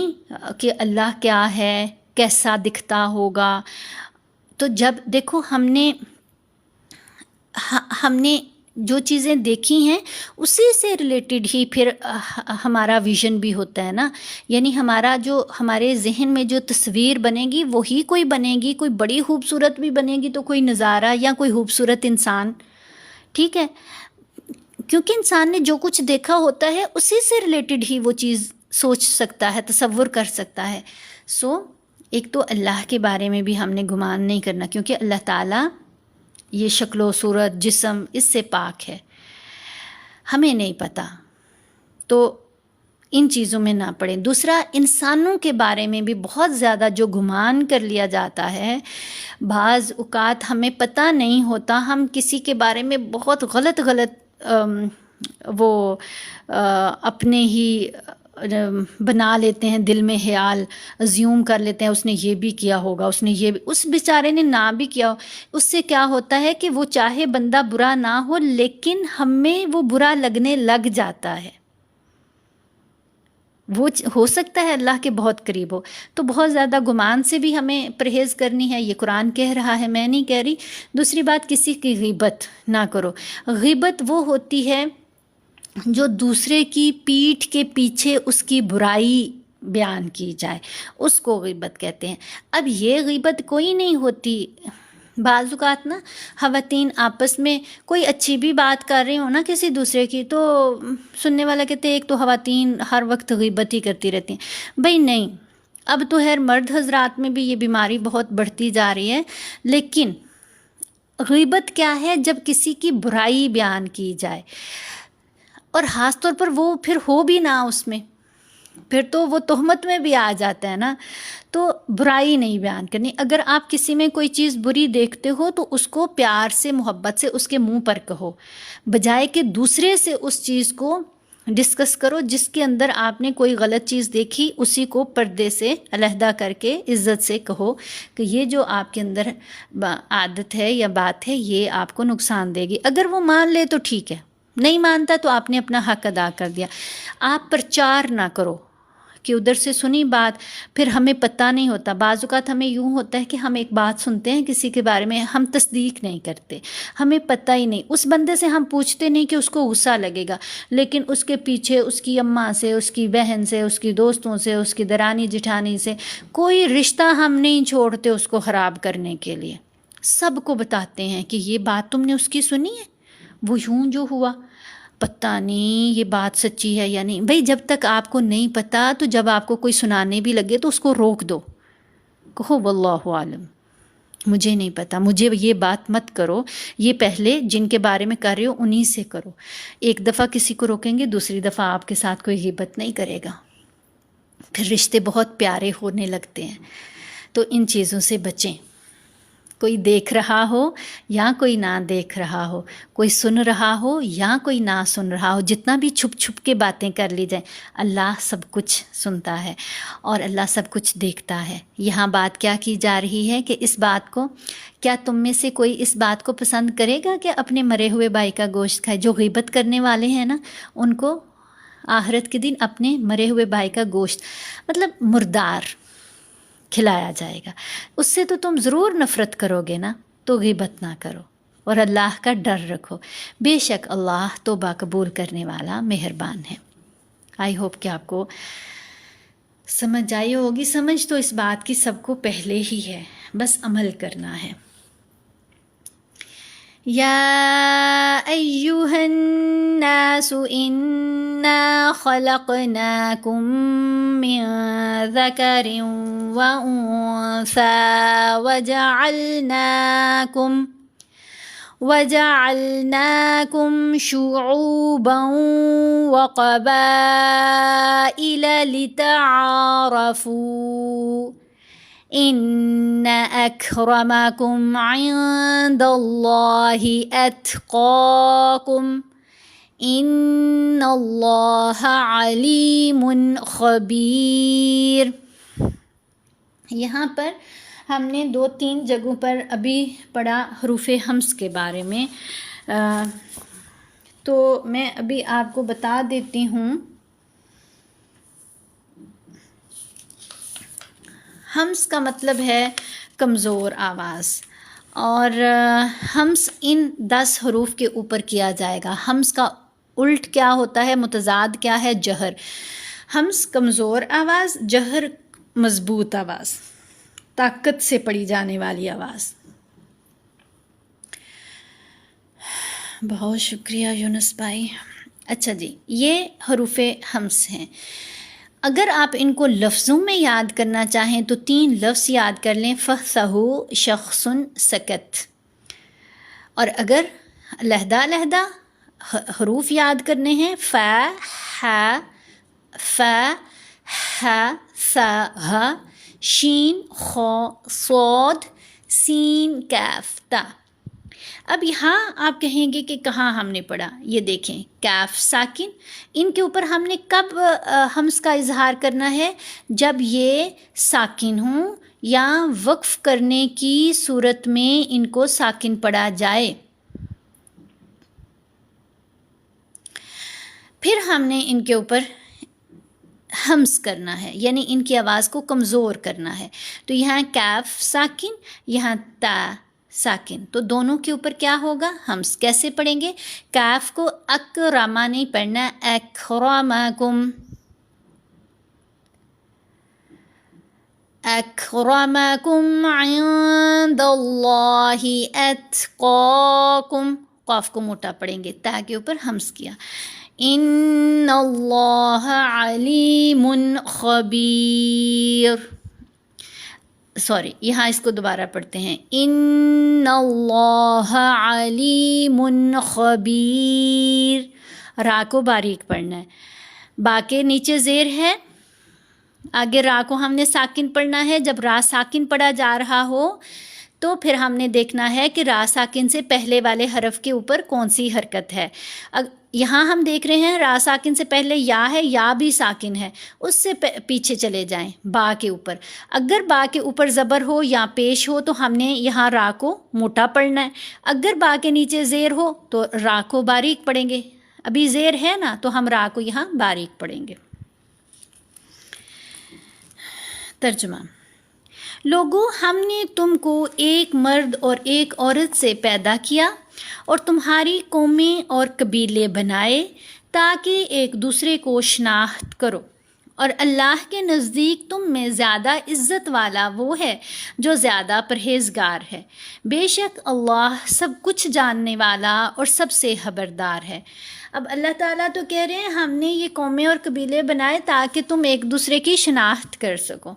کہ اللہ کیا ہے، کیسا دکھتا ہوگا. تو جب دیکھو ہم نے جو چیزیں دیکھی ہیں اسی سے ریلیٹڈ ہی پھر ہمارا ویژن بھی ہوتا ہے نا. یعنی ہمارے ذہن میں جو تصویر بنے گی وہی کوئی بنے گی. کوئی بڑی خوبصورت بھی بنے گی تو کوئی نظارہ یا کوئی خوبصورت انسان، ٹھیک ہے، کیونکہ انسان نے جو کچھ دیکھا ہوتا ہے اسی سے ریلیٹڈ ہی وہ چیز سوچ سکتا ہے، تصور کر سکتا ہے. ایک تو اللہ کے بارے میں بھی ہم نے گمان نہیں کرنا، کیونکہ اللہ تعالیٰ یہ شکل و صورت، جسم، اس سے پاک ہے، ہمیں نہیں پتہ، تو ان چیزوں میں نہ پڑیں. دوسرا، انسانوں کے بارے میں بھی بہت زیادہ جو گمان کر لیا جاتا ہے. بعض اوقات ہمیں پتہ نہیں ہوتا، ہم کسی کے بارے میں بہت غلط وہ اپنے ہی بنا لیتے ہیں، دل میں خیال ازیوم کر لیتے ہیں اس نے یہ بھی کیا ہوگا، اس نے یہ بھی، اس بیچارے نے نہ بھی کیا ہو. اس سے کیا ہوتا ہے کہ وہ چاہے بندہ برا نہ ہو لیکن ہمیں وہ برا لگنے لگ جاتا ہے. وہ ہو سکتا ہے اللہ کے بہت قریب ہو. تو بہت زیادہ گمان سے بھی ہمیں پرہیز کرنی ہے. یہ قرآن کہہ رہا ہے، میں نہیں کہہ رہی. دوسری بات، کسی کی غیبت نہ کرو. غیبت وہ ہوتی ہے جو دوسرے کی پیٹھ کے پیچھے اس کی برائی بیان کی جائے، اس کو غیبت کہتے ہیں. اب یہ غیبت کوئی نہیں ہوتی. بعض اوقات نا خواتین آپس میں کوئی اچھی بھی بات کر رہی ہوں نا کسی دوسرے کی، تو سننے والا کہتے ہیں ایک تو خواتین ہر وقت غیبت ہی کرتی رہتی ہیں. بھئی نہیں، اب تو مرد حضرات میں بھی یہ بیماری بہت بڑھتی جا رہی ہے. لیکن غیبت کیا ہے؟ جب کسی کی برائی بیان کی جائے، اور خاص طور پر وہ پھر ہو بھی نہ اس میں، پھر تو وہ تہمت میں بھی آ جاتا ہے نا. تو برائی نہیں بیان کرنی. اگر آپ کسی میں کوئی چیز بری دیکھتے ہو تو اس کو پیار سے، محبت سے اس کے منہ پر کہو، بجائے کہ دوسرے سے اس چیز کو ڈسکس کرو جس کے اندر آپ نے کوئی غلط چیز دیکھی. اسی کو پردے سے علیحدہ کر کے عزت سے کہو کہ یہ جو آپ کے اندر عادت ہے یا بات ہے یہ آپ کو نقصان دے گی. اگر وہ مان لے تو ٹھیک ہے، نہیں مانتا تو آپ نے اپنا حق ادا کر دیا. آپ پرچار نہ کرو کہ ادھر سے سنی بات، پھر ہمیں پتہ نہیں ہوتا. بعض اوقات ہمیں یوں ہوتا ہے کہ ہم ایک بات سنتے ہیں کسی کے بارے میں، ہم تصدیق نہیں کرتے، ہمیں پتہ ہی نہیں، اس بندے سے ہم پوچھتے نہیں کہ اس کو غصہ لگے گا، لیکن اس کے پیچھے اس کی اماں سے، اس کی بہن سے، اس کی دوستوں سے، اس کی درانی جٹھانی سے کوئی رشتہ ہم نہیں چھوڑتے اس کو خراب کرنے کے لیے. سب کو بتاتے ہیں کہ یہ بات تم نے اس کی سنی ہے، وہ یوں جو ہوا، پتہ نہیں یہ بات سچی ہے یا نہیں. بھئی جب تک آپ کو نہیں پتہ، تو جب آپ کو کوئی سنانے بھی لگے تو اس کو روک دو، کہو واللہ عالم، مجھے نہیں پتہ، مجھے یہ بات مت کرو، یہ پہلے جن کے بارے میں کر رہے ہو انہی سے کرو. ایک دفعہ کسی کو روکیں گے، دوسری دفعہ آپ کے ساتھ کوئی غیبت نہیں کرے گا، پھر رشتے بہت پیارے ہونے لگتے ہیں. تو ان چیزوں سے بچیں. کوئی دیکھ رہا ہو یا کوئی نہ دیکھ رہا ہو، کوئی سن رہا ہو یا کوئی نہ سن رہا ہو، جتنا بھی چھپ چھپ کے باتیں کر لی جائیں، اللہ سب کچھ سنتا ہے اور اللہ سب کچھ دیکھتا ہے. یہاں بات کیا کی جا رہی ہے کہ اس بات کو، کیا تم میں سے کوئی اس بات کو پسند کرے گا کہ اپنے مرے ہوئے بھائی کا گوشت کھائے؟ جو غیبت کرنے والے ہیں نا، ان کو آخرت کے دن اپنے مرے ہوئے بھائی کا گوشت، مطلب مردار، کھلایا جائے گا. اس سے تو تم ضرور نفرت کرو گے نا، تو غیبت نہ کرو اور اللہ کا ڈر رکھو. بے شک اللہ توبہ قبول کرنے والا مہربان ہے. آئی ہوپ کہ آپ کو سمجھ آئی ہوگی. سمجھ تو اس بات کی سب کو پہلے ہی ہے، بس عمل کرنا ہے. یا ایہا الناس انا خلقناکم من ذکر و انثی وجعلناکم شعوبا وقبائل لتعارفوا ان اکرمکم عند اللہ اتقاکم ان اللہ علیم خبیر. یہاں پر ہم نے 2-3 جگہوں پر ابھی پڑھا حروف ہمس کے بارے میں، تو میں ابھی آپ کو بتا دیتی ہوں. ہمس کا مطلب ہے کمزور آواز، اور ہمس ان 10 حروف کے اوپر کیا جائے گا. ہمس کا الٹ کیا ہوتا ہے، متضاد کیا ہے؟ جہر. ہمس کمزور آواز، جہر مضبوط آواز، طاقت سے پڑھی جانے والی آواز. بہت شکریہ یونس بھائی. اچھا جی، یہ حروف ہمس ہیں. اگر آپ ان کو لفظوں میں یاد کرنا چاہیں تو 3 لفظ یاد کر لیں، فَصَحُ شخص سکت. اور اگر علیحدہ علیحدہ حروف یاد کرنے ہیں، فا، ہا، فا، ہا، سا، ہا، شین، خا، صاد، سین، کاف، تا. اب یہاں آپ کہیں گے کہ کہاں ہم نے پڑھا؟ یہ دیکھیں، کاف ساکن، ان کے اوپر ہم نے کب ہمس کا اظہار کرنا ہے؟ جب یہ ساکن ہوں یا وقف کرنے کی صورت میں ان کو ساکن پڑھا جائے. پھر ہم نے ان کے اوپر ہمس کرنا ہے، یعنی ان کی آواز کو کمزور کرنا ہے. تو یہاں کاف ساکن، یہاں تا ساکن، تو دونوں کے اوپر کیا ہوگا؟ ہمس. کیسے پڑھیں گے؟ کاف کو اکرما نہیں پڑھنا، اکرمکم، اکرمکم عند اللہ اتقاکم. قاف کو موٹا پڑھیں گے، تا کے اوپر ہمس کیا. ان اللہ علیم خبیر. سوری، یہاں اس کو دوبارہ پڑھتے ہیں، ان اللہ علیم خبیر. را کو باریک پڑھنا ہے، با کے نیچے زیر ہے، آگے را کو ہم نے ساکن پڑھنا ہے. جب را ساکن پڑھا جا رہا ہو تو پھر ہم نے دیکھنا ہے کہ را ساکن سے پہلے والے حرف کے اوپر کون سی حرکت ہے. یہاں ہم دیکھ رہے ہیں را ساکن سے پہلے یا ہے، یا بھی ساکن ہے، اس سے پیچھے چلے جائیں با کے اوپر. اگر با کے اوپر زبر ہو یا پیش ہو تو ہم نے یہاں را کو موٹا پڑھنا ہے. اگر با کے نیچے زیر ہو تو را کو باریک پڑھیں گے. ابھی زیر ہے نا، تو ہم را کو یہاں باریک پڑھیں گے. ترجمہ: لوگوں، ہم نے تم کو ایک مرد اور ایک عورت سے پیدا کیا اور تمہاری قومیں اور قبیلے بنائے تاکہ ایک دوسرے کو شناخت کرو، اور اللہ کے نزدیک تم میں زیادہ عزت والا وہ ہے جو زیادہ پرہیزگار ہے۔ بے شک اللہ سب کچھ جاننے والا اور سب سے خبردار ہے۔ اب اللہ تعالیٰ تو کہہ رہے ہیں ہم نے یہ قومیں اور قبیلے بنائے تاکہ تم ایک دوسرے کی شناخت کر سکو۔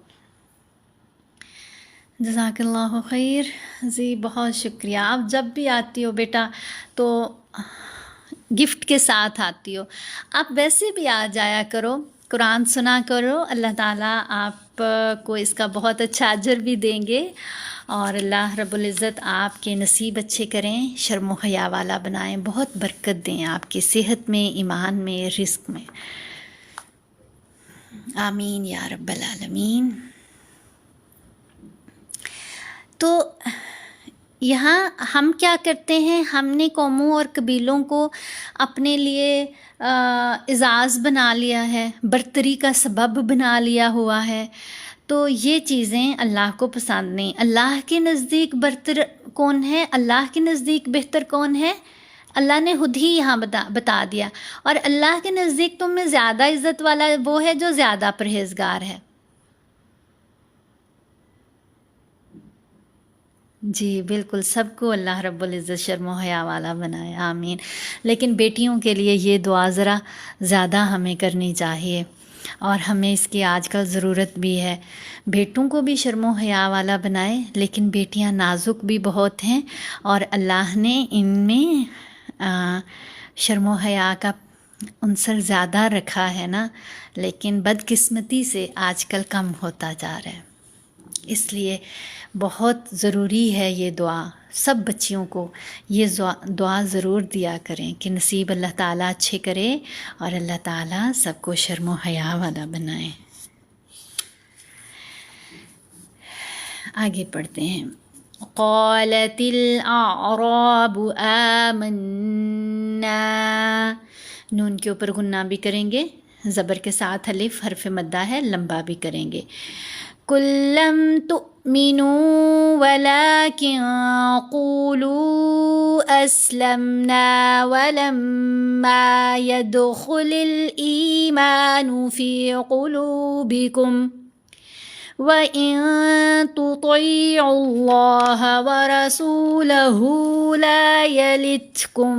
جزاک اللہ خیر جی، بہت شکریہ۔ آپ جب بھی آتی ہو بیٹا تو گفٹ کے ساتھ آتی ہو، آپ ویسے بھی آ جایا کرو، قرآن سنا کرو، اللہ تعالیٰ آپ کو اس کا بہت اچھا اجر بھی دیں گے، اور اللہ رب العزت آپ کے نصیب اچھے کریں، شرم و حیا والا بنائیں، بہت برکت دیں آپ کی صحت میں، ایمان میں، رزق میں، آمین یا رب العالمین۔ تو یہاں ہم کیا کرتے ہیں، ہم نے قوموں اور قبیلوں کو اپنے لیے اعزاز بنا لیا ہے، برتری کا سبب بنا لیا ہوا ہے، تو یہ چیزیں اللہ کو پسند نہیں۔ اللہ کے نزدیک برتر کون ہے، اللہ کے نزدیک بہتر کون ہے، اللہ نے خود ہی یہاں بتا دیا، اور اللہ کے نزدیک تم میں زیادہ عزت والا وہ ہے جو زیادہ پرہیزگار ہے۔ جی بالکل، سب کو اللہ رب العزت شرم و حیا والا بنائے، آمین۔ لیکن بیٹیوں کے لیے یہ دعا ذرا زیادہ ہمیں کرنی چاہیے، اور ہمیں اس کی آج کل ضرورت بھی ہے۔ بیٹوں کو بھی شرم و حیا والا بنائے، لیکن بیٹیاں نازک بھی بہت ہیں، اور اللہ نے ان میں شرم و حیا کا عنصر زیادہ رکھا ہے نا، لیکن بدقسمتی سے آج کل کم ہوتا جا رہا ہے۔ اس لیے بہت ضروری ہے یہ دعا، سب بچیوں کو یہ دعا ضرور دیا کریں کہ نصیب اللہ تعالیٰ اچھے کرے، اور اللہ تعالیٰ سب کو شرم و حیا والا بنائے۔ آگے پڑھتے ہیں۔ قالت الاعراب آمنا، نون کے اوپر غنہ بھی کریں گے، زبر کے ساتھ الف حرف مدہ ہے، لمبا بھی کریں گے۔ قل لم تؤمنوا ولكن قولوا أسلمنا ولما يدخل الإيمان في قلوبكم وإن تطيعوا الله ورسوله لا يلتكم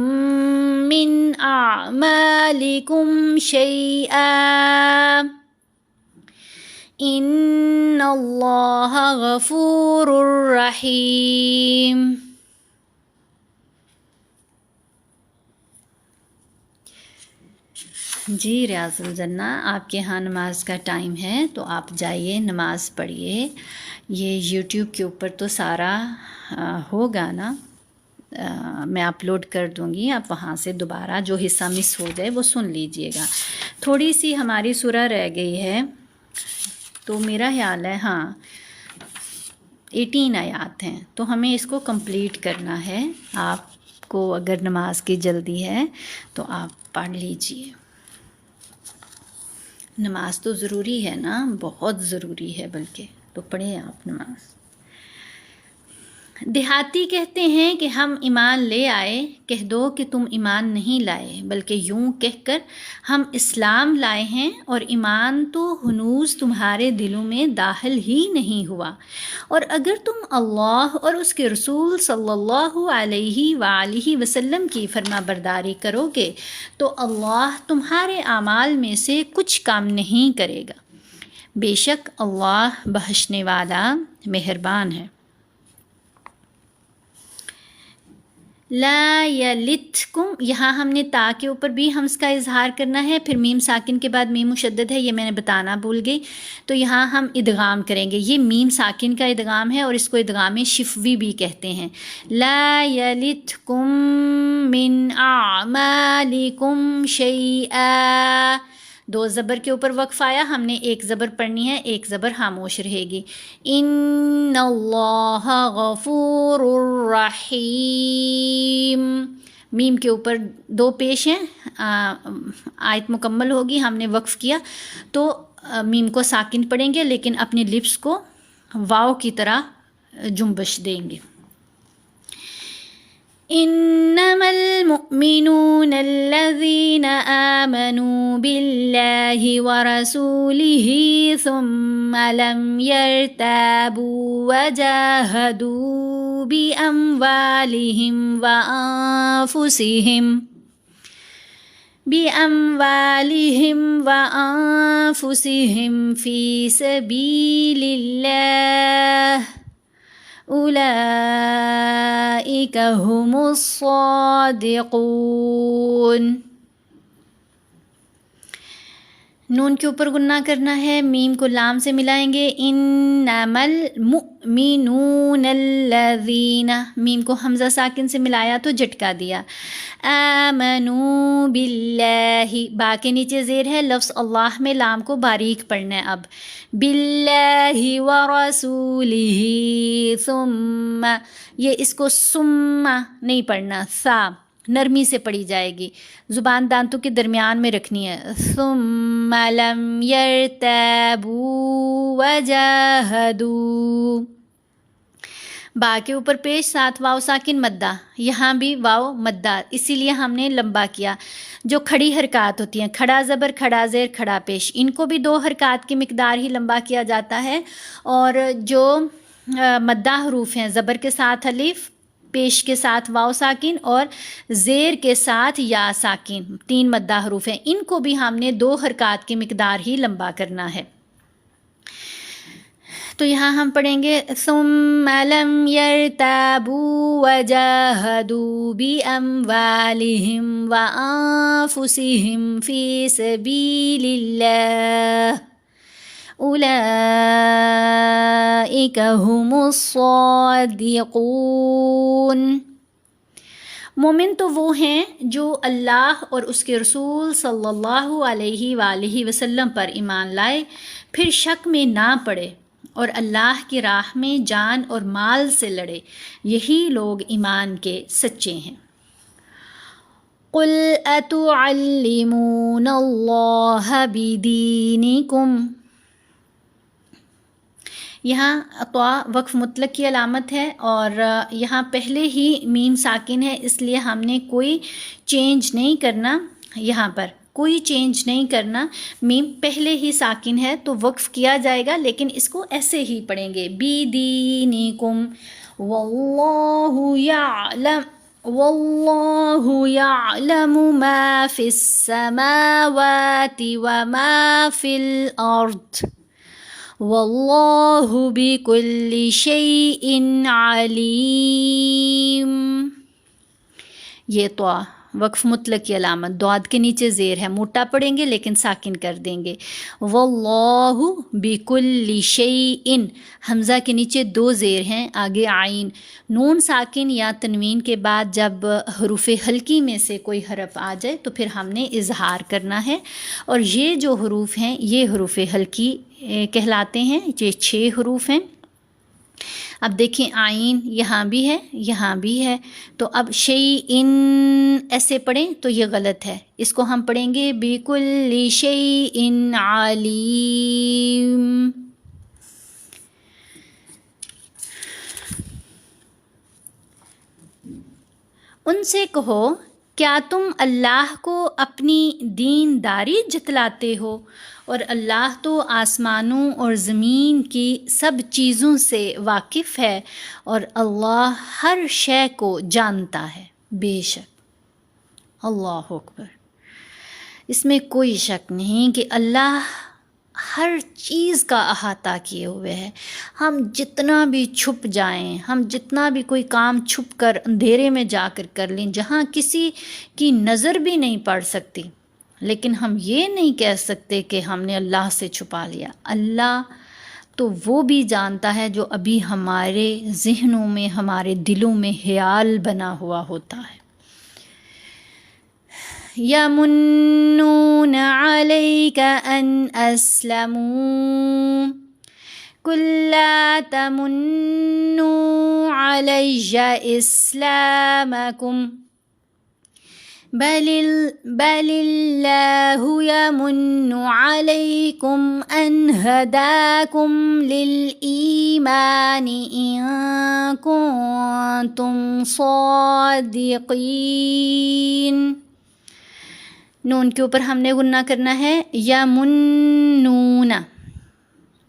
من أعمالكم شيئا ان اللہ غفور رحیم۔ جی ریاض الجنہ، آپ کے ہاں نماز کا ٹائم ہے تو آپ جائیے نماز پڑھیے۔ یہ یوٹیوب کے اوپر تو سارا ہوگا نا، میں اپلوڈ کر دوں گی، آپ وہاں سے دوبارہ جو حصہ مس ہو جائے وہ سن لیجئے گا۔ تھوڑی سی ہماری سورہ رہ گئی ہے، تو میرا خیال ہے 18 آیات ہیں، تو ہمیں اس کو کمپلیٹ کرنا ہے۔ آپ کو اگر نماز کی جلدی ہے تو آپ پڑھ لیجئے، نماز تو ضروری ہے نا، بہت ضروری ہے بلکہ، تو پڑھیں آپ نماز۔ دیہاتی کہتے ہیں کہ ہم ایمان لے آئے، کہہ دو کہ تم ایمان نہیں لائے، بلکہ یوں کہہ کر ہم اسلام لائے ہیں، اور ایمان تو ہنوز تمہارے دلوں میں داخل ہی نہیں ہوا، اور اگر تم اللہ اور اس کے رسول صلی اللہ علیہ وآلہ وسلم کی فرما برداری کرو گے تو اللہ تمہارے اعمال میں سے کچھ کم نہیں کرے گا، بے شک اللہ بخشنے والا مہربان ہے۔ لا یلتکم، یہاں ہم نے تا کے اوپر بھی ہمز کا اظہار کرنا ہے، پھر میم ساکن کے بعد میم مشدد ہے، یہ میں نے بتانا بھول گئی، تو یہاں ہم ادغام کریں گے۔ یہ میم ساکن کا ادغام ہے، اور اس کو ادغام شفوی بھی کہتے ہیں۔ لا یلتکم من اعمالکم شیئا، 2 زبر کے اوپر وقف آیا، ہم نے 1 زبر پڑھنی ہے، 1 زبر خاموش رہے گی۔ ان اللہ غفور رحیم، میم کے اوپر 2 پیش ہیں، آیت مکمل ہوگی، ہم نے وقف کیا، تو میم کو ساکن پڑھیں گے لیکن اپنی لپس کو واو کی طرح جنبش دیں گے. انما المؤمنون الذين آمنوا بالله ورسوله ثم لم يرتابوا وجاهدوا بأموالهم وأنفسهم في سبيل الله أولئك هم الصادقون. نون کے اوپر گننا کرنا ہے، میم کو لام سے ملائیں گے. انما المؤمنون الذین، میم کو حمزہ ساکن سے ملایا تو جھٹکا دیا. آمنوا باللہ، با کے نیچے زیر ہے، لفظ اللہ میں لام کو باریک پڑھنا ہے. اب باللہ ورسولہ، ثم، یہ اس کو ثم نہیں پڑھنا، سا نرمی سے پڑھی جائے گی، زبان دانتوں کے درمیان میں رکھنی ہے. ثم لم يرتابوا وجاهدوا، با کے اوپر پیش، ساتھ واو ساکن مدہ، یہاں بھی واو مدہ، اسی لیے ہم نے لمبا کیا. جو کھڑی حرکات ہوتی ہیں، کھڑا زبر، کھڑا زیر، کھڑا پیش، ان کو بھی 2 حرکات کی مقدار ہی لمبا کیا جاتا ہے. اور جو مدہ حروف ہیں، زبر کے ساتھ الف، پیش کے ساتھ واو ساکن اور زیر کے ساتھ یا ساکن، 3 مدہ حروف ہیں، ان کو بھی ہم نے 2 حرکات کی مقدار ہی لمبا کرنا ہے. تو یہاں ہم پڑھیں گے ثم لم يرتابوا وجاهدوا بأموالهم وأنفسهم في سبيل الله أولئك هم الصادقون. مومن تو وہ ہیں جو اللہ اور اس کے رسول صلی اللہ علیہ وآلہ وسلم پر ایمان لائے، پھر شک میں نہ پڑے اور اللہ کی راہ میں جان اور مال سے لڑے، یہی لوگ ایمان کے سچے ہیں. قُلْ أَتُعَلِّمُونَ اللَّهَ بِدِينِكُمْ، یہاں طا وقف مطلق کی علامت ہے اور یہاں پہلے ہی میم ساکن ہے، اس لیے ہم نے کوئی چینج نہیں کرنا، یہاں پر کوئی چینج نہیں کرنا. میم پہلے ہی ساکن ہے تو وقف کیا جائے گا، لیکن اس کو ایسے ہی پڑھیں گے بیدینکم. واللہ یعلم ما فی السماوات وما فی الارض واللہ بکل شیء علیم. یہ تو وقف مطلق کی علامت، دعاد کے نیچے زیر ہے، موٹا پڑھیں گے لیکن ساکن کر دیں گے. واللہ بکل شیء، حمزہ کے نیچے 2 زیر ہیں، آگے عین. نون ساکن یا تنوین کے بعد جب حروف حلقی میں سے کوئی حرف آ جائے تو پھر ہم نے اظہار کرنا ہے، اور یہ جو حروف ہیں یہ حروف حلقی کہلاتے ہیں. یہ 6 حروف ہیں. اب دیکھیں آئین یہاں بھی ہے، یہاں بھی ہے، تو اب شیئن ایسے پڑھیں تو یہ غلط ہے، اس کو ہم پڑھیں گے بِكُلِّ شَيْءٍ عَلِيمٌ. ان سے کہو کیا تم اللہ کو اپنی دینداری جتلاتے ہو، اور اللہ تو آسمانوں اور زمین کی سب چیزوں سے واقف ہے، اور اللہ ہر شے کو جانتا ہے. بے شک، اللہ اکبر، اس میں کوئی شک نہیں کہ اللہ ہر چیز کا احاطہ کیے ہوئے ہے. ہم جتنا بھی چھپ جائیں، ہم جتنا بھی کوئی کام چھپ کر اندھیرے میں جا کر کر لیں جہاں کسی کی نظر بھی نہیں پڑ سکتی، لیکن ہم یہ نہیں کہہ سکتے کہ ہم نے اللہ سے چھپا لیا. اللہ تو وہ بھی جانتا ہے جو ابھی ہمارے ذہنوں میں، ہمارے دلوں میں خیال بنا ہوا ہوتا ہے. یمنون علیک ان اسلموا قل لا تمنوا علی اسلامکم بل اللہ یمن علیکم ان ہداکم للایمان ان کنتم صادقین. نون کے اوپر ہم نے غنہ کرنا ہے، یمنون،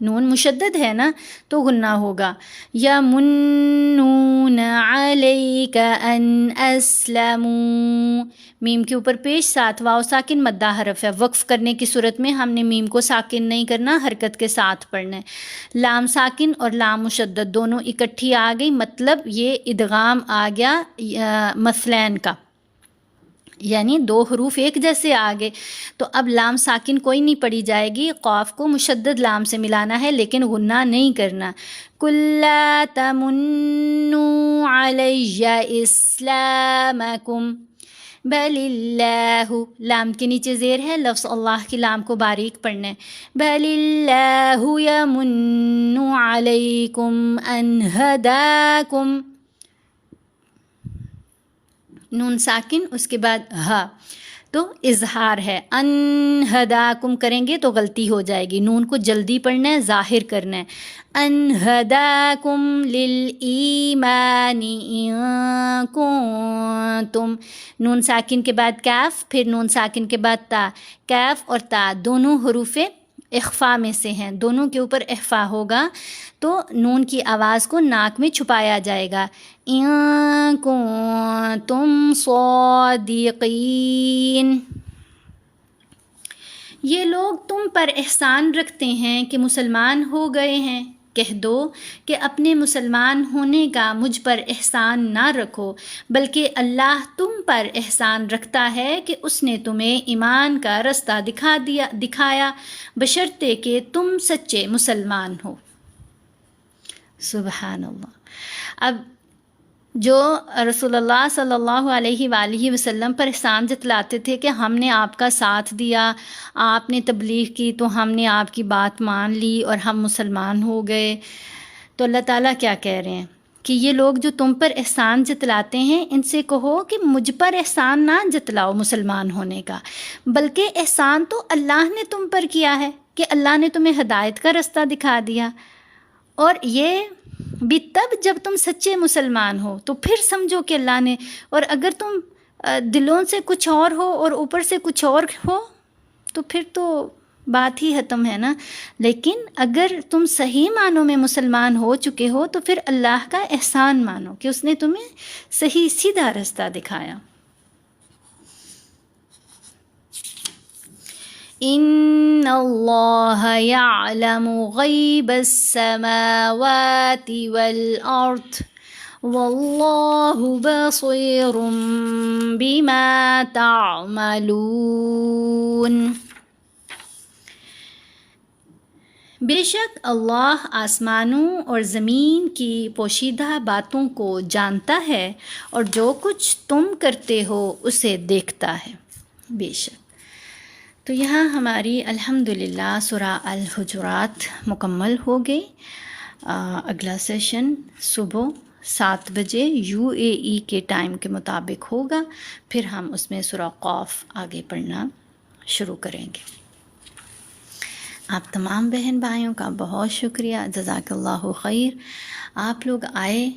نون مشدد ہے نا تو غنہ ہوگا. یمنون علیک ان اسلموا، میم کے اوپر پیش، ساتھ واو ساکن مدہ حرف ہے. وقف کرنے کی صورت میں ہم نے میم کو ساکن نہیں کرنا، حرکت کے ساتھ پڑھنا ہے. لام ساکن اور لام مشدد دونوں اکٹھی آ گئی، مطلب یہ ادغام آ گیا مثلین کا، یعنی دو حروف ایک جیسے آگے. تو اب لام ساکن کوئی نہیں پڑھی جائے گی، قاف کو مشدد لام سے ملانا ہے لیکن غنہ نہیں کرنا. قُل لَا تَمُنُّوا عَلَيَّ إِسْلَامَكُمْ بَلِ اللَّهُ، لام کے نیچے زیر ہے، لفظ اللہ کی لام کو باریک پڑھنا ہے. بَلِ اللَّهُ يَمُنُّ عَلَيْكُمْ أَنْ هَدَاكُمْ، نون ساکن اس کے بعد ہا تو اظہار ہے. ان ہداکم کریں گے تو غلطی ہو جائے گی، نون کو جلدی پڑھنا ہے، ظاہر کرنا ہے. ان ہداکم للایمان ان کنتم، نون ساکن کے بعد کاف، پھر نون ساکن کے بعد تا. کاف اور تا دونوں حروف اخفا میں سے ہیں، دونوں کے اوپر اخفا ہوگا تو نون کی آواز کو ناک میں چھپایا جائے گا. ان کنتم صادقین، یہ لوگ تم پر احسان رکھتے ہیں کہ مسلمان ہو گئے ہیں. کہہ دو کہ اپنے مسلمان ہونے کا مجھ پر احسان نہ رکھو، بلکہ اللہ تم پر احسان رکھتا ہے کہ اس نے تمہیں ایمان کا رستہ دکھایا بشرطے کہ تم سچے مسلمان ہو. سبحان اللہ. اب جو رسول اللہ صلی اللہ علیہ وآلہ وسلم پر احسان جتلاتے تھے کہ ہم نے آپ کا ساتھ دیا، آپ نے تبلیغ کی تو ہم نے آپ کی بات مان لی اور ہم مسلمان ہو گئے، تو اللہ تعالیٰ کیا کہہ رہے ہیں کہ یہ لوگ جو تم پر احسان جتلاتے ہیں ان سے کہو کہ مجھ پر احسان نہ جتلاؤ مسلمان ہونے کا، بلکہ احسان تو اللہ نے تم پر کیا ہے کہ اللہ نے تمہیں ہدایت کا رستہ دکھا دیا، اور یہ بھی تب جب تم سچے مسلمان ہو. تو پھر سمجھو کہ اللہ نے، اور اگر تم دلوں سے کچھ اور ہو اور اوپر سے کچھ اور ہو تو پھر تو بات ہی ختم ہے نا. لیکن اگر تم صحیح معنوں میں مسلمان ہو چکے ہو تو پھر اللہ کا احسان مانو کہ اس نے تمہیں صحیح سیدھا رستہ دکھایا. ان اللہ یعلم غیب السماوات والارض واللہ بصیر بما تعملون. بے شک اللہ آسمانوں اور زمین کی پوشیدہ باتوں کو جانتا ہے اور جو کچھ تم کرتے ہو اسے دیکھتا ہے. بے شک. تو یہاں ہماری الحمدللہ سورہ الحجرات مکمل ہو گئی. اگلا سیشن صبح 7 بجے UAE کے ٹائم کے مطابق ہوگا، پھر ہم اس میں سورہ قاف آگے پڑھنا شروع کریں گے. آپ تمام بہن بھائیوں کا بہت شکریہ، جزاک اللہ خیر. آپ لوگ آئے